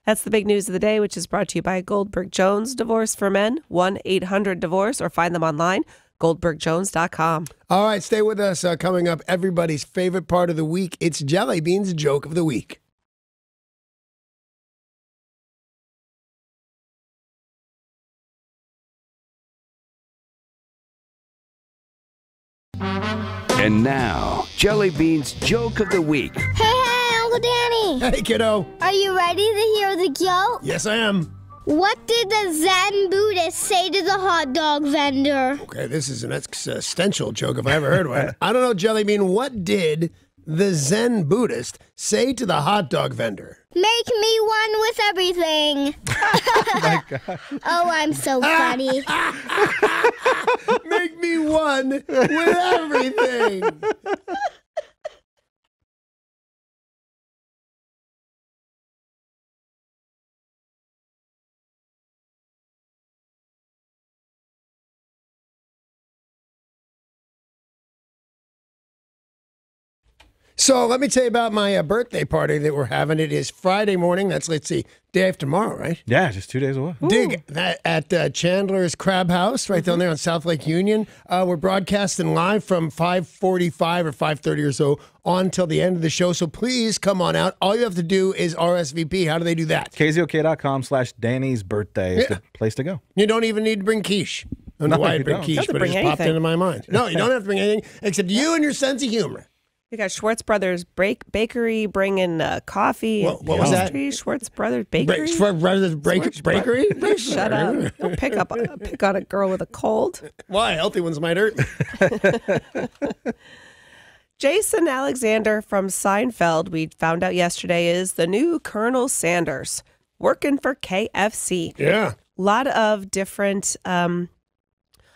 That's the big news of the day, which is brought to you by Goldberg Jones Divorce for Men, 1-800-DIVORCE, or find them online, goldbergjones.com. All right, stay with us. Coming up, everybody's favorite part of the week. It's Jelly Bean's Joke of the Week. And now, Jelly Bean's Joke of the Week. Hey, Uncle Danny. Hey, kiddo. Are you ready to hear the joke? Yes, I am. What did the Zen Buddhist say to the hot dog vendor? Okay, this is an existential joke if I ever heard one. I don't know, Jelly Bean. What did the Zen Buddhist say to the hot dog vendor? Make me one with everything. Oh, my God. Oh, I'm so funny. Make me one with everything. So let me tell you about my birthday party that we're having. It is Friday morning. That's, let's see, day after tomorrow, right? Yeah, just 2 days away. Dig that at Chandler's Crab House right down there on South Lake Union. We're broadcasting live from 5:45 or 5:30 or so on till the end of the show. So please come on out. All you have to do is RSVP. How do they do that? KZOK.com/Danny's birthday is the place to go. You don't even need to bring quiche. I don't know why I'd bring quiche, but it just popped into my mind. No, you don't have to bring anything except you and your sense of humor. We got Schwartz Brothers Bakery bringing coffee. What was that? Schwartz Brothers Bakery. Schwartz Brothers Bakery? Shut up! Don't pick on a girl with a cold. Why? Healthy ones might hurt. Jason Alexander from Seinfeld, we found out yesterday, is the new Colonel Sanders working for KFC. Yeah. A lot of different.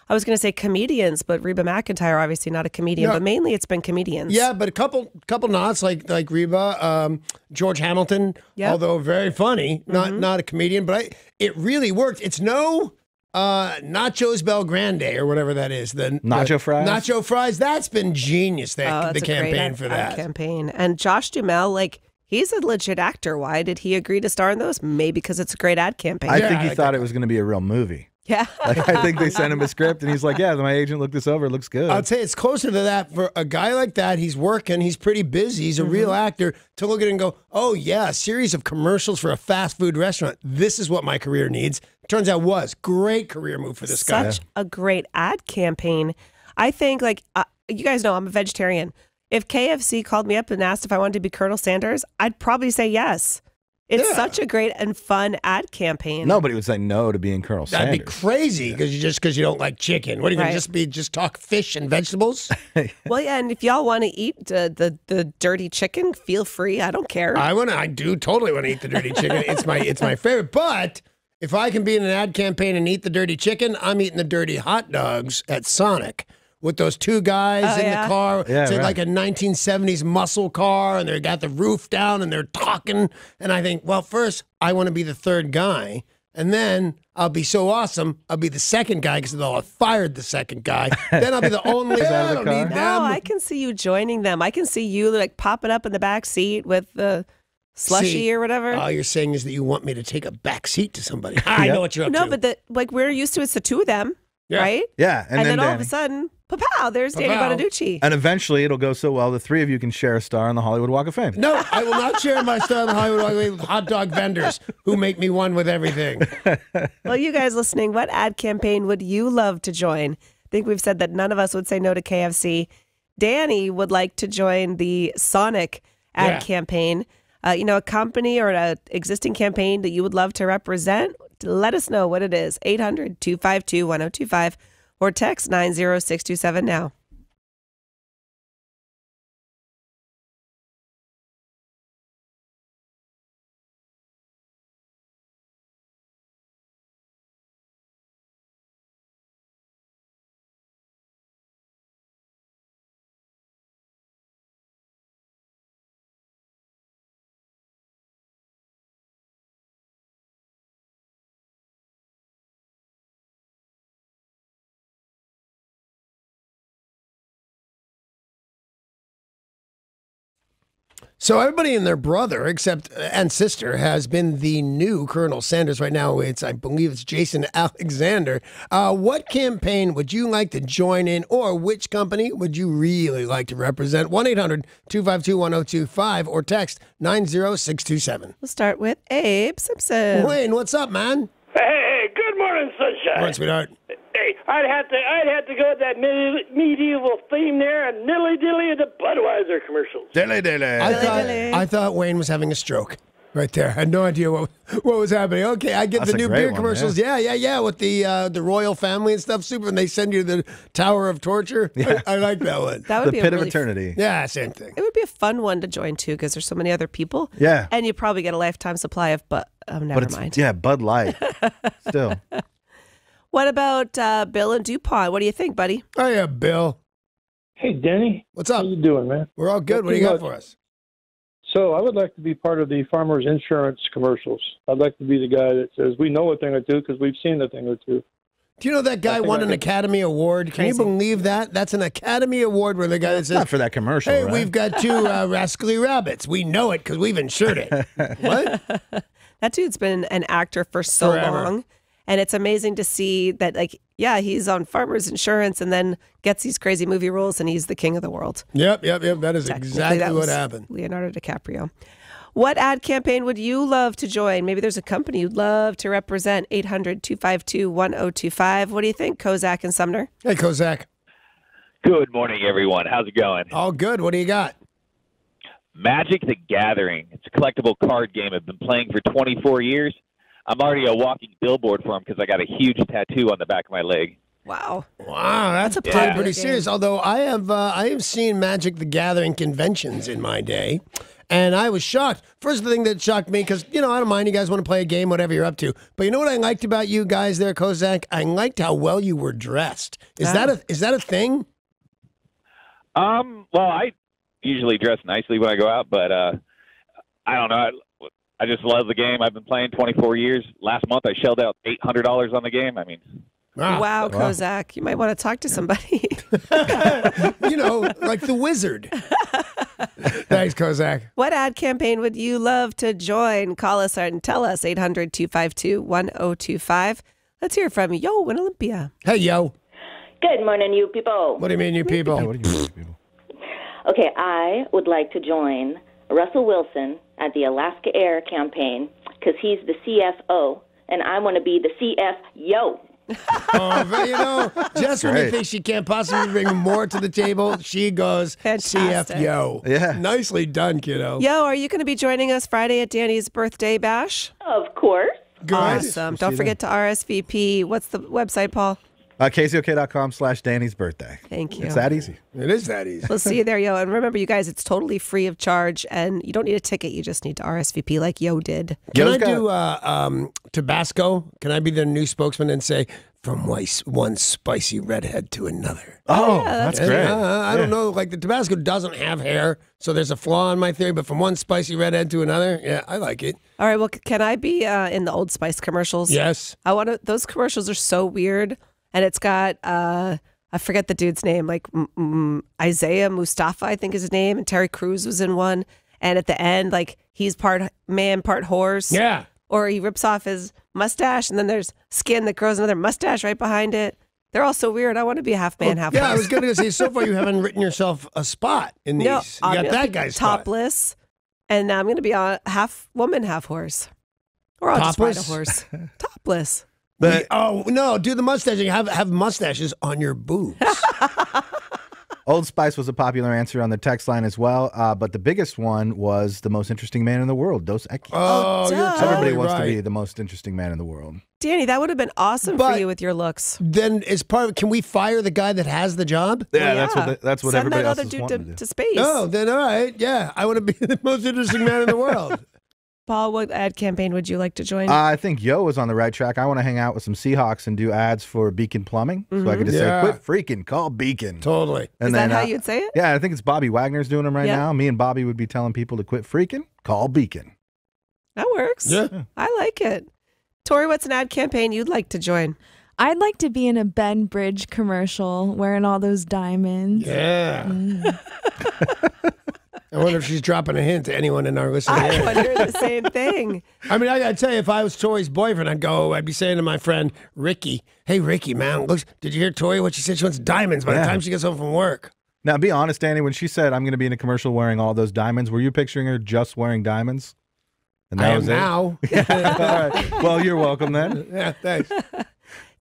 I was going to say comedians, but Reba McEntire, obviously not a comedian, but mainly it's been comedians. Yeah, but a couple nods like Reba, George Hamilton, although very funny, not a comedian, but it really worked. It's no Nachos Belgrande or whatever that is. The Nacho fries? Nacho fries, that's been genius, the campaign for that. Campaign. And Josh Duhamel, he's a legit actor. Why did he agree to star in those? Maybe because it's a great ad campaign. I think he thought it was going to be a real movie. Yeah. Like, I think they sent him a script, and he's like, yeah, my agent looked this over. It looks good. I'll tell you, it's closer to that for a guy like that. He's working. He's pretty busy. He's a real actor to look at it and go, oh, yeah, a series of commercials for a fast food restaurant. This is what my career needs. Turns out was. Great career move for this guy. Such a great ad campaign. I think, like, you guys know I'm a vegetarian. If KFC called me up and asked if I wanted to be Colonel Sanders, I'd probably say yes. It's such a great and fun ad campaign. Nobody would say no to being Colonel Sanders. That'd be crazy because you don't like chicken. What are you going to just talk fish and vegetables? Well, yeah, and if y'all want to eat the dirty chicken, feel free. I don't care. I do totally want to eat the dirty chicken. It's my favorite. But if I can be in an ad campaign and eat the dirty chicken, I'm eating the dirty hot dogs at Sonic. With those two guys in the car. Yeah, it's like a 1970s muscle car, and they got the roof down, and they're talking. And I think, well, first, I want to be the third guy. And then I'll be so awesome, I'll be the second guy because they'll have fired the second guy. Then I'll be the only guy. I don't need them. No, I can see you joining them. I can see you like popping up in the back seat with the slushy or whatever. All you're saying is that you want me to take a back seat to somebody. I know what you're up to. No, but we're used to it's the two of them, right? Yeah. And then all of a sudden, pow, there's Danny Bonaduce. And eventually it'll go so well, the three of you can share a star on the Hollywood Walk of Fame. No, I will not share my star on the Hollywood Walk of Fame with hot dog vendors who make me one with everything. Well, you guys listening, what ad campaign would you love to join? I think we've said that none of us would say no to KFC. Danny would like to join the Sonic ad campaign. A company or an existing campaign that you would love to represent? Let us know what it is. 800-252-1025 or text 90627 now. So everybody and their brother, except and sister, has been the new Colonel Sanders. Right now, I believe it's Jason Alexander. What campaign would you like to join in, or which company would you really like to represent? 1-800-252-1025 or text 90627. We'll start with Abe Simpson. Wayne, what's up, man? Hey, good morning, sunshine. Morning, sweetheart. Hey, I'd have to go with that medieval theme there and Nilly Dilly of the Budweiser commercials. Dilly Dilly. I thought Wayne was having a stroke right there. I had no idea what was happening. Okay, I get That's the new a great beer one, commercials. Yeah, with the royal family and stuff. Super, and they send you to the Tower of Torture. Yeah. I like that one. That would the be Pit a of really Eternity. Yeah, same thing. It would be a fun one to join too because there's so many other people. Yeah, and you probably get a lifetime supply of never mind. Yeah, Bud Light. Still. What about Bill and DuPont? What do you think, buddy? Oh, yeah, Bill. Hey, Denny. What's up? How you doing, man? We're all good. What do you got for us? So I would like to be part of the Farmers Insurance commercials. I'd like to be the guy that says, we know a thing or two because we've seen a thing or two. Do you know that guy won an Academy Award? Can you believe that? That's an Academy Award where the guy that says... Not for that commercial, Hey, right? we've got two rascally rabbits. We know it because we've insured it. What? That dude's been an actor for so long. And it's amazing to see that, he's on Farmers Insurance and then gets these crazy movie roles and he's the king of the world. Yep. That is exactly what happened. Leonardo DiCaprio. What ad campaign would you love to join? Maybe there's a company you'd love to represent. 800-252-1025. What do you think, KZOK and Sumner? Hey, KZOK. Good morning, everyone. How's it going? All good. What do you got? Magic the Gathering. It's a collectible card game I've been playing for 24 years. I'm already a walking billboard for them because I got a huge tattoo on the back of my leg. Wow, that's pretty serious. Although I have seen Magic the Gathering conventions in my day, and I was shocked. First thing that shocked me, because I don't mind, you guys want to play a game, whatever you're up to. But you know what I liked about you guys there, KZOK? I liked how well you were dressed. Is that a thing? Well, I usually dress nicely when I go out, but I don't know. I just love the game. I've been playing 24 years. Last month, I shelled out $800 on the game. I mean, wow, KZOK, you might want to talk to somebody. Like the wizard. Thanks, Kozak. What ad campaign would you love to join? Call us and tell us, 800-252-1025. Let's hear from Yo in Olympia. Hey, Yo. Good morning, you people. What do you mean, you people? Hey, what do you mean, people? Okay, I would like to join Russell Wilson at the Alaska Air campaign because he's the CFO, and I want to be the CFYO. Oh, but Jess, when you think she can't possibly bring more to the table, she goes Fantastic. CFYO. Yeah. Nicely done, kiddo. Yo, are you going to be joining us Friday at Danny's birthday bash? Of course. Good. Awesome. Don't forget to RSVP. What's the website, Paul? KZOK.com/Danny's birthday. Thank you. It's that easy. It is that easy. We'll see you there, Yo. And remember, you guys, it's totally free of charge, and you don't need a ticket. You just need to RSVP like Yo did. Can I do Tabasco? Can I be the new spokesman and say, from one spicy redhead to another? Oh, that's great. I don't know. Like, the Tabasco doesn't have hair, so there's a flaw in my theory, but from one spicy redhead to another, yeah, I like it. All right, well, can I be in the Old Spice commercials? Yes. I want to. Those commercials are so weird. And it's got, I forget the dude's name, like Isaiah Mustafa, I think is his name. And Terry Crews was in one. And at the end, like, he's part man, part horse. Yeah. Or he rips off his mustache, and then there's skin that grows another mustache right behind it. They're all so weird. I want to be half man, half horse. Yeah, I was going to say, so far you haven't written yourself a spot in these. No, you got that guy's spot. topless. And now I'm going to be half woman, half horse. Or I'll Topless? just ride a horse. Topless. Oh, no, do the mustache. Have mustaches on your boobs. Old Spice was a popular answer on the text line as well, but the biggest one was the most interesting man in the world, Dos Equis. Oh, you're totally Everybody wants to right. be the most interesting man in the world. Danny, that would have been awesome for you with your looks. Then, as part of, can we fire the guy that has the job? Yeah, that's what Send everybody that else other is dude wanting to do. to space. No, then all right. Yeah, I want to be the most interesting man in the world. Paul, what ad campaign would you like to join? I think Yo is on the right track. I want to hang out with some Seahawks and do ads for Beacon Plumbing. So I could just say, quit freaking, call Beacon. Totally. And Is then, that how you'd say it? Yeah, I think it's Bobby Wagner's doing them right Yeah. now. Me and Bobby would be telling people to quit freaking, call Beacon. That works. Yeah. I like it. Tori, what's an ad campaign you'd like to join? I'd like to be in a Ben Bridge commercial wearing all those diamonds. Yeah. I wonder if she's dropping a hint to anyone in our listening. I wonder the same thing. I mean, I got to tell you, if I was Tori's boyfriend, I'd be saying to my friend, Ricky, hey, Ricky, man, did you hear Tori? What she said? She wants diamonds by the time she gets home from work. Now, be honest, Danny, when she said, I'm going to be in a commercial wearing all those diamonds, were you picturing her just wearing diamonds? And I am was it? now. All right. Well, you're welcome then. Yeah, thanks.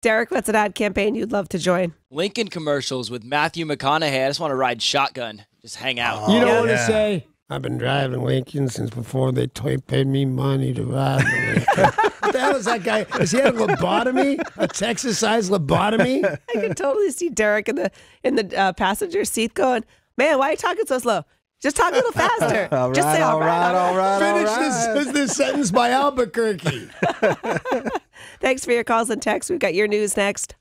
Derek, what's an ad campaign you'd love to join? Lincoln commercials with Matthew McConaughey. I just want to ride shotgun. Just hang out. You don't want to say, I've been driving Lincoln since before they paid me money to ride the Lincoln. What the hell is that guy? Is he had a lobotomy? A Texas-sized lobotomy? I can totally see Derek in the passenger seat going, man, why are you talking so slow? Just talk a little faster. Just say all right. Finish this sentence by Albuquerque. Thanks for your calls and texts. We've got your news next.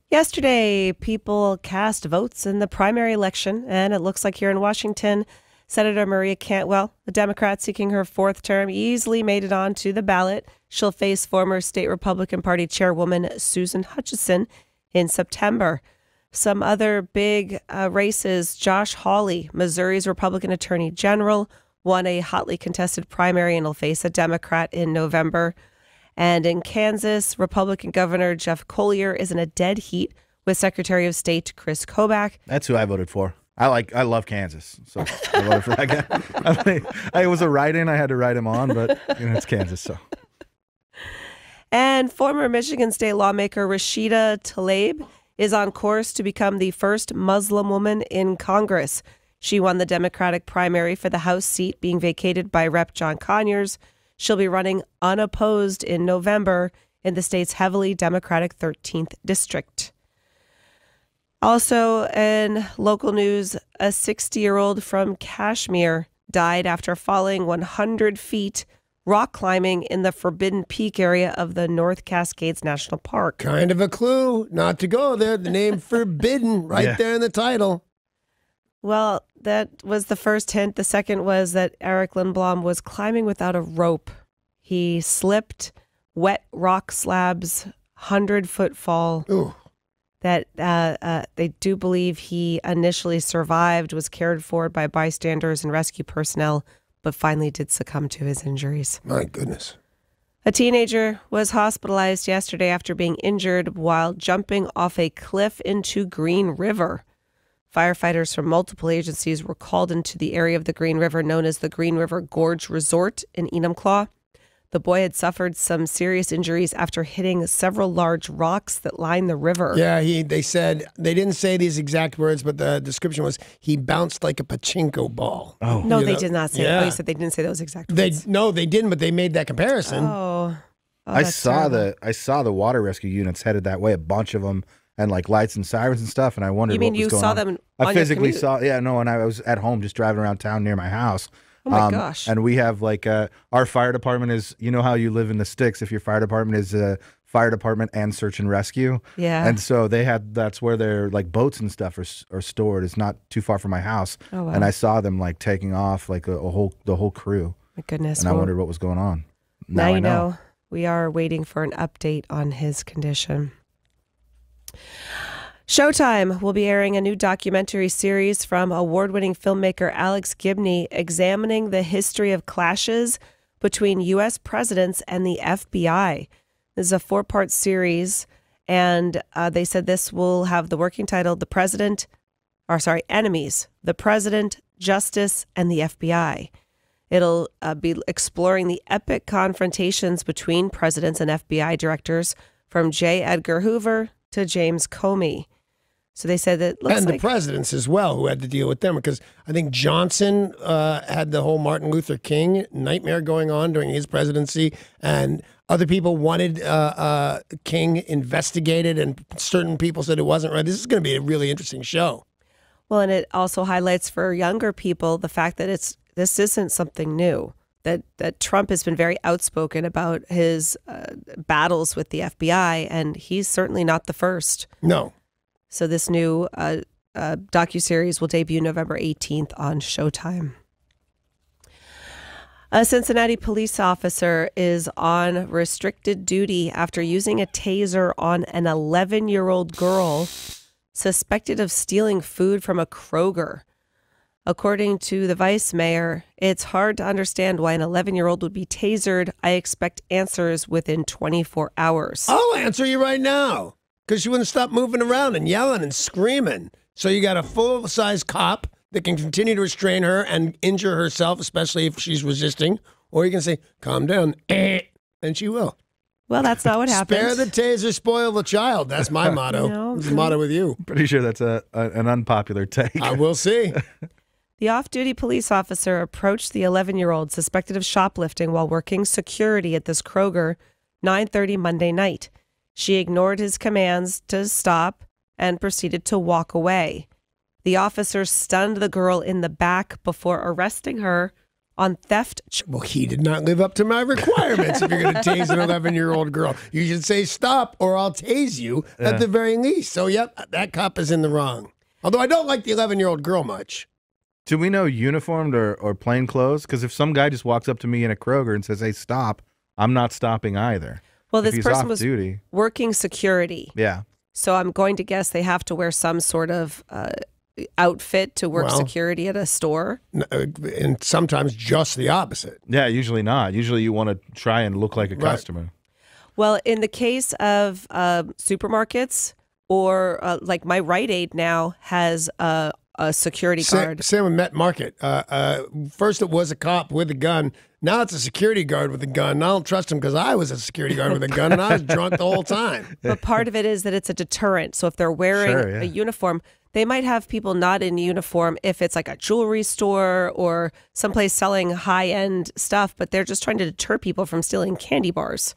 Yesterday, people cast votes in the primary election, and it looks like here in Washington, Senator Maria Cantwell, a Democrat seeking her fourth term, easily made it onto the ballot. She'll face former state Republican Party chairwoman Susan Hutchinson in September. Some other big races, Josh Hawley, Missouri's Republican Attorney General, won a hotly contested primary and will face a Democrat in November. And in Kansas, Republican Governor Jeff Collier is in a dead heat with Secretary of State Chris Kobach. That's who I voted for. I love Kansas, so I voted for that guy. I mean, it was a write-in. I had to write him on, but it's Kansas, so. And former Michigan State lawmaker Rashida Tlaib is on course to become the first Muslim woman in Congress. She won the Democratic primary for the House seat being vacated by Rep. John Conyers. She'll be running unopposed in November in the state's heavily Democratic 13th district. Also in local news, a 60-year-old from Kashmir died after falling 100 feet rock climbing in the Forbidden Peak area of the North Cascades National Park. Kind of a clue not to go there. The name Forbidden right there in the title. Well, that was the first hint. The second was that Eric Lindblom was climbing without a rope. He slipped, wet rock slabs, 100-foot fall. Ooh. that they do believe he initially survived, was cared for by bystanders and rescue personnel, but finally did succumb to his injuries. My goodness. A teenager was hospitalized yesterday after being injured while jumping off a cliff into Green River. Firefighters from multiple agencies were called into the area of the Green River known as the Green River Gorge Resort in Enumclaw. The boy had suffered some serious injuries after hitting several large rocks that line the river. Yeah, they said, they didn't say these exact words, but the description was he bounced like a pachinko ball. Oh, no, they did not say. Yeah. Oh, you said they didn't say those exact words. No, they didn't, but they made that comparison. I saw the water rescue units headed that way, a bunch of them, and like lights and sirens and stuff. And I wondered, you mean what was you going saw on. them? I physically saw. Yeah, no, and I was at home just driving around town near my house. Oh my gosh! And we have like our fire department is, you know how you live in the sticks. If your fire department is fire department and search and rescue. Yeah. And so that's where their like boats and stuff are stored. It's not too far from my house. Oh, wow. And I saw them like taking off like the whole crew. My goodness. And I wondered what was going on. Now I know. We are waiting for an update on his condition. Showtime will be airing a new documentary series from award-winning filmmaker Alex Gibney examining the history of clashes between U.S. presidents and the FBI. This is a 4-part series, and they said this will have the working title, Enemies, the President, Justice, and the FBI. It'll be exploring the epic confrontations between presidents and FBI directors from J. Edgar Hoover to James Comey. So they said that looks and like the presidents as well who had to deal with them, because I think Johnson had the whole Martin Luther King nightmare going on during his presidency, and other people wanted King investigated, and certain people said it wasn't right. This is going to be a really interesting show. Well, and it also highlights for younger people the fact that this isn't something new. That Trump has been very outspoken about his battles with the FBI, and he's certainly not the first. No. So this new docuseries will debut November 18th on Showtime. A Cincinnati police officer is on restricted duty after using a taser on an 11-year-old girl suspected of stealing food from a Kroger. According to the vice mayor, it's hard to understand why an 11-year-old would be tasered. I expect answers within 24 hours. I'll answer you right now, because she wouldn't stop moving around and yelling and screaming. So you got a full-size cop that can continue to restrain her and injure herself, especially if she's resisting. Or you can say, calm down, and she will. Well, that's not what happened. Spare the taser, spoil the child. That's my motto. No, It's the motto with you. Pretty sure that's an unpopular take. I will see. The off-duty police officer approached the 11-year-old suspected of shoplifting while working security at this Kroger 9:30 Monday night. She ignored his commands to stop and proceeded to walk away. The officer stunned the girl in the back before arresting her on theft. Well, he did not live up to my requirements. If you're going to tase an 11-year-old girl, you should say stop or I'll tase you at the very least. So, yep, that cop is in the wrong. Although I don't like the 11-year-old girl much. Do we know uniformed or plain clothes? Because if some guy just walks up to me in a Kroger and says, hey, stop, I'm not stopping either. Well, If this he's person off was duty. working security. Yeah. So I'm going to guess they have to wear some sort of outfit to work security at a store. And sometimes just the opposite. Yeah, usually not. Usually you want to try and look like a customer. Well, in the case of supermarkets or like my Rite Aid now has a security guard. Same with Met Market. First it was a cop with a gun. Now it's a security guard with a gun. And I don't trust him because I was a security guard with a gun and I was drunk the whole time. But part of it is that it's a deterrent. So if they're wearing a uniform, they might have people not in uniform if it's like a jewelry store or someplace selling high-end stuff, but they're just trying to deter people from stealing candy bars.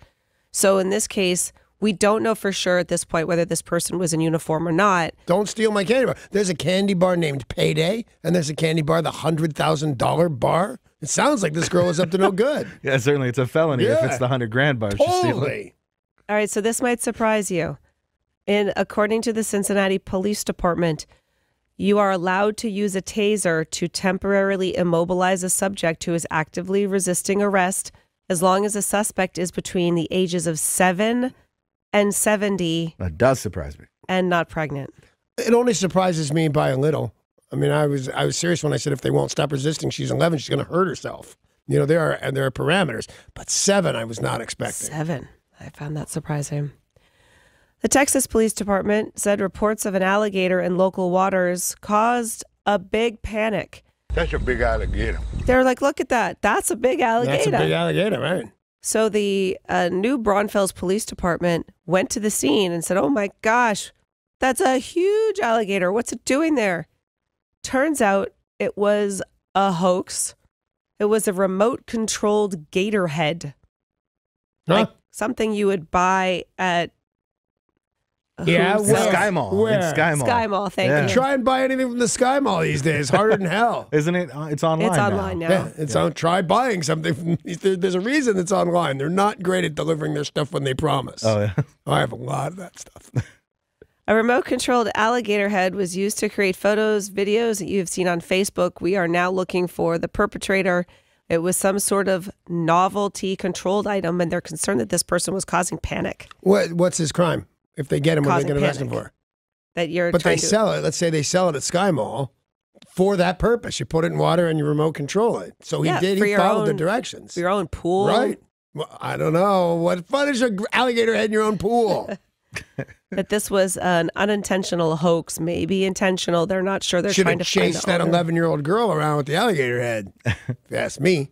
So in this case, we don't know for sure at this point whether this person was in uniform or not. Don't steal my candy bar. There's a candy bar named Payday, and there's a candy bar, the $100,000 bar. It sounds like this girl is up to no good. Yeah, certainly it's a felony if it's the $100,000 bar. She's stealing. Totally. All right, so this might surprise you. According to the Cincinnati Police Department, you are allowed to use a taser to temporarily immobilize a subject who is actively resisting arrest as long as the suspect is between the ages of 7 and 70. That does surprise me. and not pregnant. It only surprises me by a little. I mean, I was serious when I said if they won't stop resisting, she's 11, she's going to hurt herself. You know, there are parameters. But 7, I was not expecting. 7. I found that surprising. The Texas Police Department said reports of an alligator in local waters caused a big panic. That's a big alligator. They're like, look at that. That's a big alligator. That's a big alligator, right? So the New Braunfels Police Department went to the scene and said, oh my gosh, that's a huge alligator. What's it doing there? Turns out it was a hoax. It was a remote-controlled gator head. Huh? Like something you would buy at Sky Mall. Where? In Sky Mall. Sky Mall, thank you. Try and buy anything from the Sky Mall these days. Harder than hell. Isn't it? It's online It's online now. Yeah, it's on. Try buying something from there's a reason it's online. They're not great at delivering their stuff when they promise. Oh, yeah. I have a lot of that stuff. A remote-controlled alligator head was used to create photos, videos that you've seen on Facebook. We are now looking for the perpetrator. It was some sort of novelty-controlled item, and they're concerned that this person was causing panic. What's his crime? If they get him, what are they going to arrest him for? That you're but trying they to sell it. Let's say they sell it at Sky Mall for that purpose. You put it in water and you remote control it. So he did. for He your followed the own- directions. for your own pool. Right. Well, I don't know. What fun is an alligator head in your own pool? That this was an unintentional hoax, maybe intentional. They're not sure. They're Should trying have to find chased the that owner. 11-year-old girl around with the alligator head. If you ask me.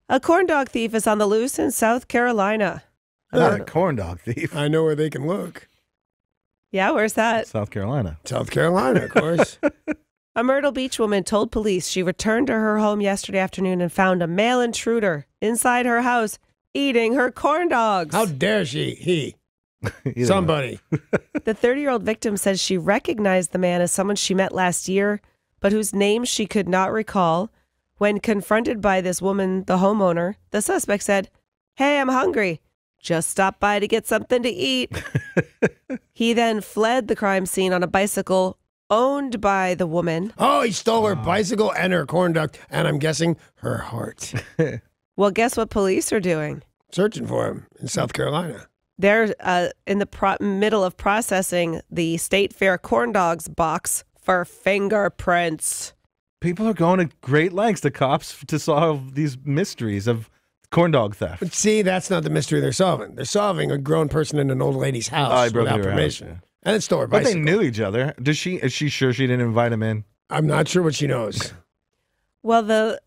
A corn dog thief is on the loose in South Carolina. Not a corn dog thief. I know where they can look. Yeah, where's that? South Carolina. South Carolina, of course. A Myrtle Beach woman told police she returned to her home yesterday afternoon and found a male intruder inside her house eating her corn dogs. How dare he? Somebody. The 30-year-old victim says she recognized the man as someone she met last year, but whose name she could not recall. When confronted by this woman, the homeowner, the suspect said, "Hey, I'm hungry. Just stopped by to get something to eat." He then fled the crime scene on a bicycle owned by the woman. Oh, he stole her bicycle and her corn dog, and I'm guessing her heart. Well, guess what police are doing? Searching for him in South Carolina. They're in the middle of processing the State Fair corn dogs box for fingerprints. People are going to great lengths, the cops, to solve these mysteries of corn dog theft. But see, that's not the mystery they're solving. They're solving a grown person in an old lady's house broke without into her permission. house, yeah. And it stole her But bicycle. they knew each other. Is she sure she didn't invite him in? I'm not sure what she knows. Well, the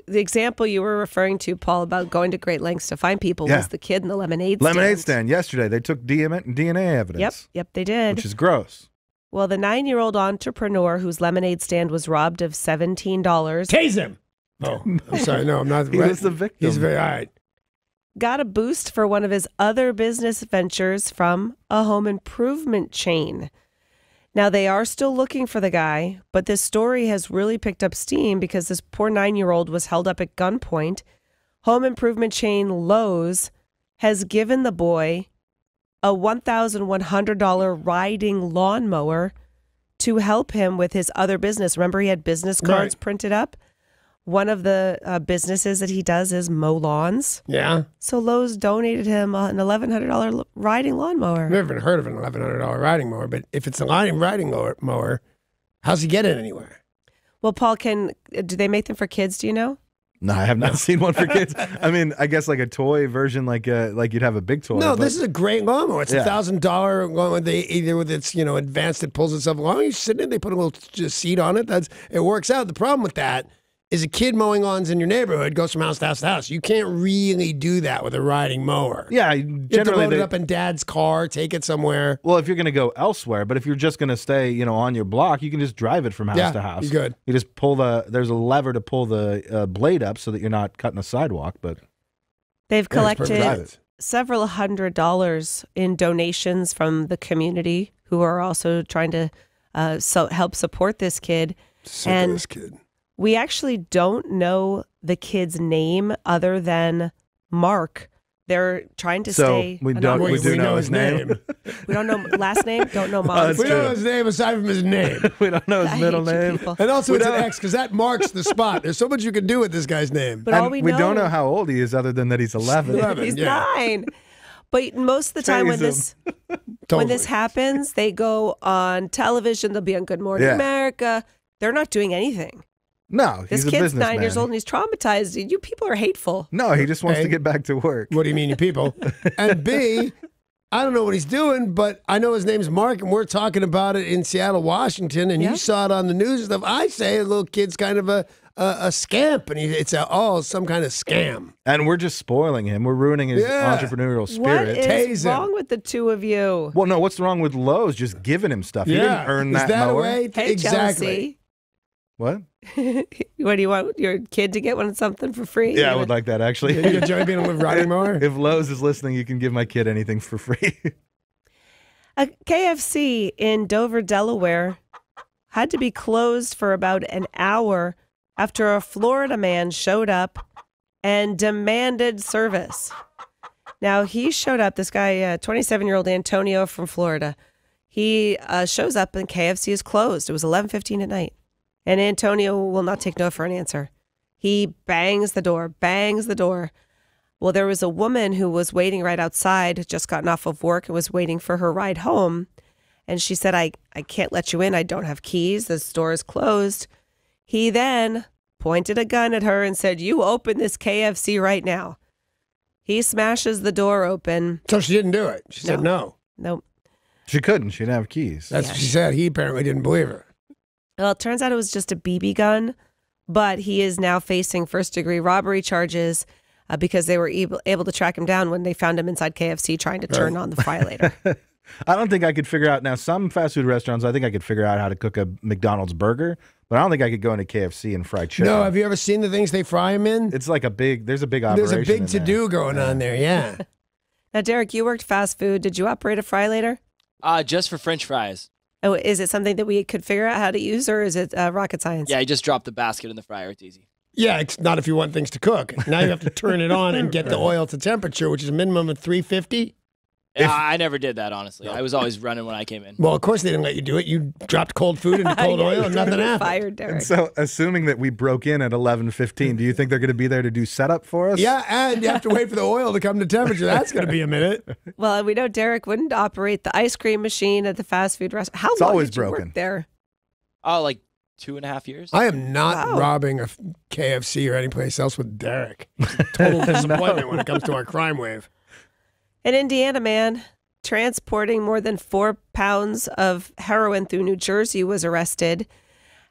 example you were referring to, Paul, about going to great lengths to find people Yeah. was the kid in the lemonade stand. Yesterday, they took DNA evidence. Yep, they did. Which is gross. Well, the 9-year-old entrepreneur whose lemonade stand was robbed of $17. Tase him! Oh, I'm sorry. No, I'm not. He was the victim. He's very, all right. Got a boost for one of his other business ventures from a home improvement chain. Now, they are still looking for the guy, but this story has really picked up steam because this poor 9-year-old was held up at gunpoint. Home improvement chain Lowe's has given the boy a $1,100 riding lawnmower to help him with his other business. Remember, he had business cards printed up? One of the businesses that he does is mow lawns. Yeah. So Lowe's donated him an $1,100 riding lawnmower. I've never even heard of an $1,100 riding mower, but if it's a riding mower, how's he get it anywhere? Well, Paul, do they make them for kids? Do you know? No, I have not seen one for kids. I mean, I guess like a toy version, like you'd have a big toy. No, but this is a great lawnmower. It's $1,000 lawnmower. Either with its advanced, it pulls itself along. You sit in it, they put a little seat on it. It works out. The problem with that is a kid mowing lawns in your neighborhood goes from house to house to house. You can't really do that with a riding mower. Yeah, you have to load it up in Dad's car, take it somewhere. Well, if you're going to go elsewhere, but if you're just going to stay, on your block, you can just drive it from house to house. You're good. You just there's a lever to pull the blade up so that you're not cutting a sidewalk. But they've collected several $100s in donations from the community who are also trying to help support this kid. Sick of this kid. We actually don't know the kid's name other than Mark. They're trying to stay. We do know his name. We don't know last name. Don't know mom's We don't know his name aside from his name. We don't know his middle name. And also it's an X because that marks the spot. There's so much you can do with this guy's name. But all we don't know how old he is other than that he's 11. He's 9. But most of the time when this When this happens, they go on television. They'll be on Good Morning America. They're not doing anything. No, This he's a kid's businessman. 9 years old and he's traumatized. You people are hateful. No, he just wants to get back to work. What do you mean, you people? And B, I don't know what he's doing, but I know his name's Mark, and we're talking about it in Seattle, Washington, and you saw it on the news and stuff. I say a little kid's kind of a scamp, and it's some kind of scam. And we're just spoiling him. We're ruining his entrepreneurial spirit. What is wrong with the two of you? Well, no, what's wrong with Lowe's just giving him stuff? He didn't earn that mower. A way? Hey, exactly. Chelsea. What? What do you want your kid to get something for free? Yeah, I would like that, actually. You enjoy being a riding mower? If Lowe's is listening, you can give my kid anything for free. A KFC in Dover, Delaware had to be closed for about an hour after a Florida man showed up and demanded service. Now, he showed up, this guy, 27-year-old Antonio from Florida. He shows up and KFC is closed. It was 11:15 at night. And Antonio will not take no for an answer. He bangs the door. Well, there was a woman who was waiting right outside, just gotten off of work and was waiting for her ride home. And she said, I can't let you in. I don't have keys. The store is closed. He then pointed a gun at her and said, you open this KFC right now. He smashes the door open. So she didn't do it. She said no. Nope. She couldn't. She didn't have keys. That's what she said. He apparently didn't believe her. Well, it turns out it was just a BB gun, but he is now facing first-degree robbery charges because they were able to track him down when they found him inside KFC trying to turn on the violator. I don't think I could figure out. Now, some fast food restaurants, I think I could figure out how to cook a McDonald's burger, but I don't think I could go into KFC and fry chicken. No, have you ever seen the things they fry them in? It's like there's a big operation. There's a big to-do going on there, yeah. Now, Derek, you worked fast food. Did you operate a fry later? Just for French fries. Oh, is it something that we could figure out how to use, or is it rocket science? Yeah, you just drop the basket in the fryer. It's easy. Yeah, it's not if you want things to cook. Now you have to turn it on and get the oil to temperature, which is a minimum of 350. I never did that, honestly. I was always running when I came in. Well, of course they didn't let you do it. You dropped cold food into cold oil and nothing happened. Fired, Derek. And so, assuming that we broke in at 11:15, do you think they're going to be there to do setup for us? Yeah, and you have to wait for the oil to come to temperature. That's going to be a minute. Well, we know Derek wouldn't operate the ice cream machine at the fast food restaurant. How It's long always did you broken. work there? Oh, like 2.5 years. I am not robbing a KFC or any place else with Derek. Total disappointment when it comes to our crime wave. An Indiana man transporting more than 4 pounds of heroin through New Jersey was arrested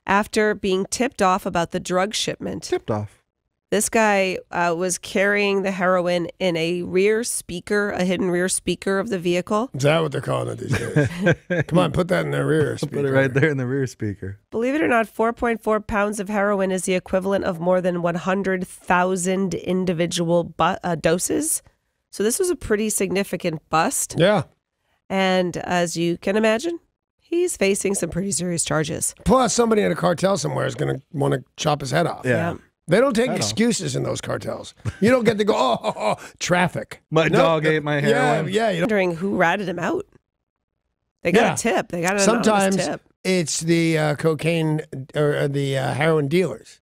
after being tipped off about the drug shipment. Tipped off. This guy was carrying the heroin in a rear speaker, a hidden rear speaker of the vehicle. Is that what they're calling it these days? Come on, put that in the rear speaker. Put it right there in the rear speaker. Believe it or not, 4.4 pounds of heroin is the equivalent of more than 100,000 individual doses. So this was a pretty significant bust. Yeah. And as you can imagine, he's facing some pretty serious charges. Plus, somebody in a cartel somewhere is going to want to chop his head off. Yeah. They don't take excuses in those cartels. You don't get to go, traffic. My dog ate my heroin. Yeah. You wondering who ratted him out. They got a tip. They got an Sometimes anonymous tip. It's the cocaine or the heroin dealers.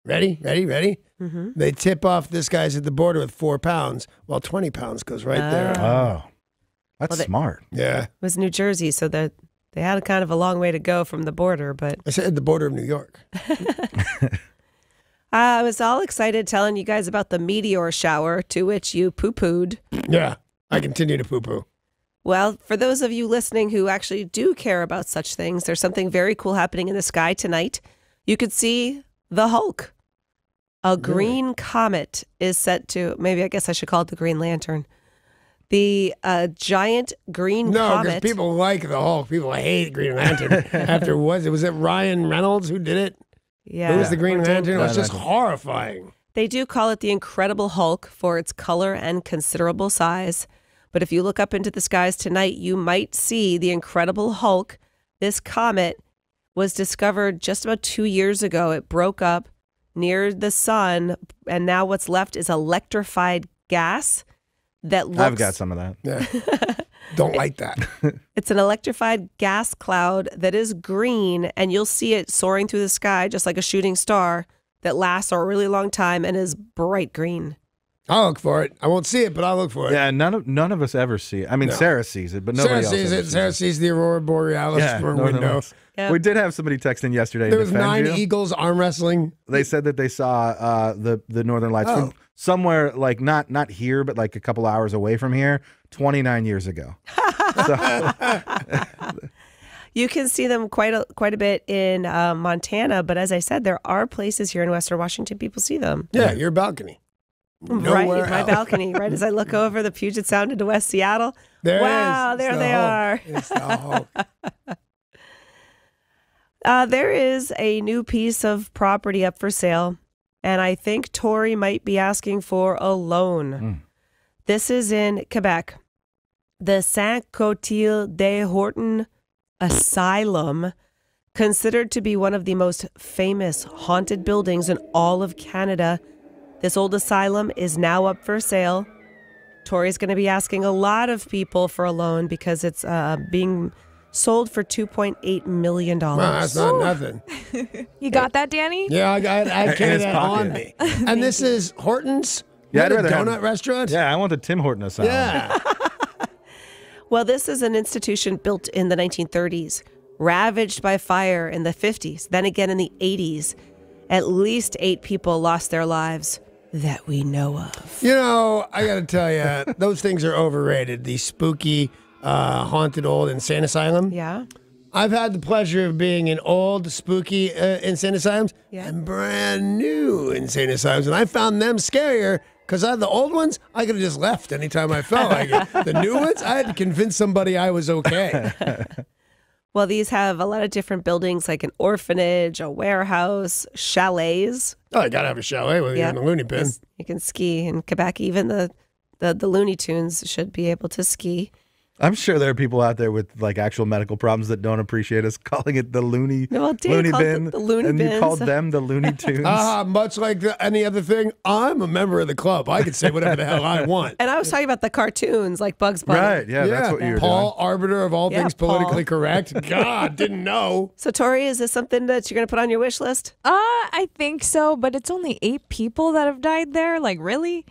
Ready? Mm-hmm. They tip off this guy's at the border with 4 pounds, while 20 pounds goes right there. Oh, that's smart. Yeah. It was New Jersey, so that they had kind of a long way to go from the border. But I said the border of New York. I was all excited telling you guys about the meteor shower, to which you poo-pooed. Yeah, I continue to poo-poo. Well, for those of you listening who actually do care about such things, there's something very cool happening in the sky tonight. You could see the Hulk. A green comet is set to, maybe I guess I should call it the Green Lantern. The giant green No, because comet. people like the Hulk. People hate Green Lantern. After was it Ryan Reynolds who did it? Yeah. Who was the Green Lantern? It was just Lantern. horrifying. They do call it the Incredible Hulk for its color and considerable size. But if you look up into the skies tonight, you might see the Incredible Hulk. This comet was discovered just about 2 years ago. It broke up near the sun, and now what's left is electrified gas that looks... I've got some of that. Yeah. Don't like that. It's an electrified gas cloud that is green, and you'll see it soaring through the sky just like a shooting star that lasts a really long time and is bright green. I'll look for it. I won't see it, but I'll look for it. Yeah, none of us ever see it. I mean, No. Sarah sees it, but nobody Sarah else sees it. Sarah sees the Aurora Borealis from her Northern window. Lights. Yep. We did have somebody text in yesterday. There to was defend 9 you. eagles arm wrestling. They said that they saw the Northern Lights from somewhere like not here, but like a couple hours away from here, 29 years ago. You can see them quite a bit in Montana, but as I said, there are places here in Western Washington people see them. Yeah, your balcony. Right, Nowhere my else. balcony, right as I look over the Puget Sound into West Seattle. There wow, it is. there It's they the are. Hulk. It's the Hulk. There is a new piece of property up for sale, and I think Tori might be asking for a loan. This is in Quebec. The Saint-Clotilde des Horton Asylum, considered to be one of the most famous haunted buildings in all of Canada. This old asylum is now up for sale. Tori's going to be asking a lot of people for a loan because it's being sold for $2.8 million. Wow, that's not nothing. You got that, Danny? Yeah, I carry his that pocket. on me. And this is Horton's? Yeah, I'd What, a rather have- donut restaurant? Yeah, I want the Tim Horton asylum. Yeah. Well, this is an institution built in the 1930s, ravaged by fire in the 50s, then again in the 80s. At least 8 people lost their lives that we know of. You know, I got to tell you, those things are overrated. The spooky, haunted old insane asylum. Yeah. I've had the pleasure of being in old, spooky insane asylums and brand new insane asylums, and I found them scarier because the old ones, I could have just left anytime I felt like it. The new ones, I had to convince somebody I was okay. Well, these have a lot of different buildings like an orphanage, a warehouse, chalets. Oh, you got to have a chalet when you're in the loony bin. You can ski in Quebec. Even the Looney Tunes should be able to ski. I'm sure there are people out there with like actual medical problems that don't appreciate us calling it the loony Dan loony called bin, it the Looney and you Bins. called them the Looney Tunes. Much like any other thing, I'm a member of the club. I can say whatever the hell I want. And I was talking about the cartoons like Bugs Bunny. Right, yeah, that's what you were Paul, arbiter of all Yeah, things Paul. politically correct. God, didn't know. So, Tori, is this something that you're going to put on your wish list? I think so, but it's only 8 people that have died there. Like, really?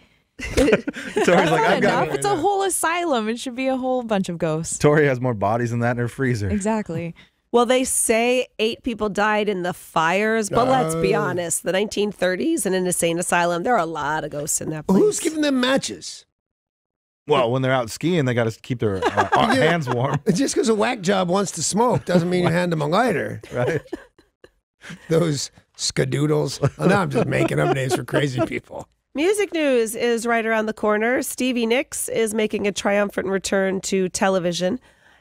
Tori's like, Not I've got enough. It's a whole asylum. It should be a whole bunch of ghosts. Tori has more bodies than that in her freezer. Exactly. Well, they say 8 people died in the fires, but let's be honest, the 1930s in an insane asylum, there are a lot of ghosts in that place. Who's giving them matches? Well, when they're out skiing, they got to keep their hands warm. Just because a whack job wants to smoke doesn't mean you hand them a lighter. Right. Those skadoodles. Oh, now I'm just making up names for crazy people. Music news is right around the corner. Stevie Nicks is making a triumphant return to television.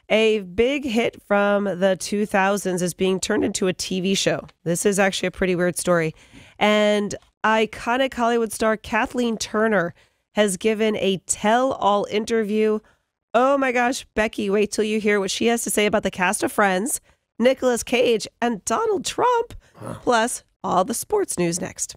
A big hit from the 2000s is being turned into a TV show. This is actually a pretty weird story. And iconic Hollywood star Kathleen Turner has given a tell-all interview. Oh my gosh, Becky, wait till you hear what she has to say about the cast of Friends, Nicolas Cage, and Donald Trump. Plus, all the sports news next.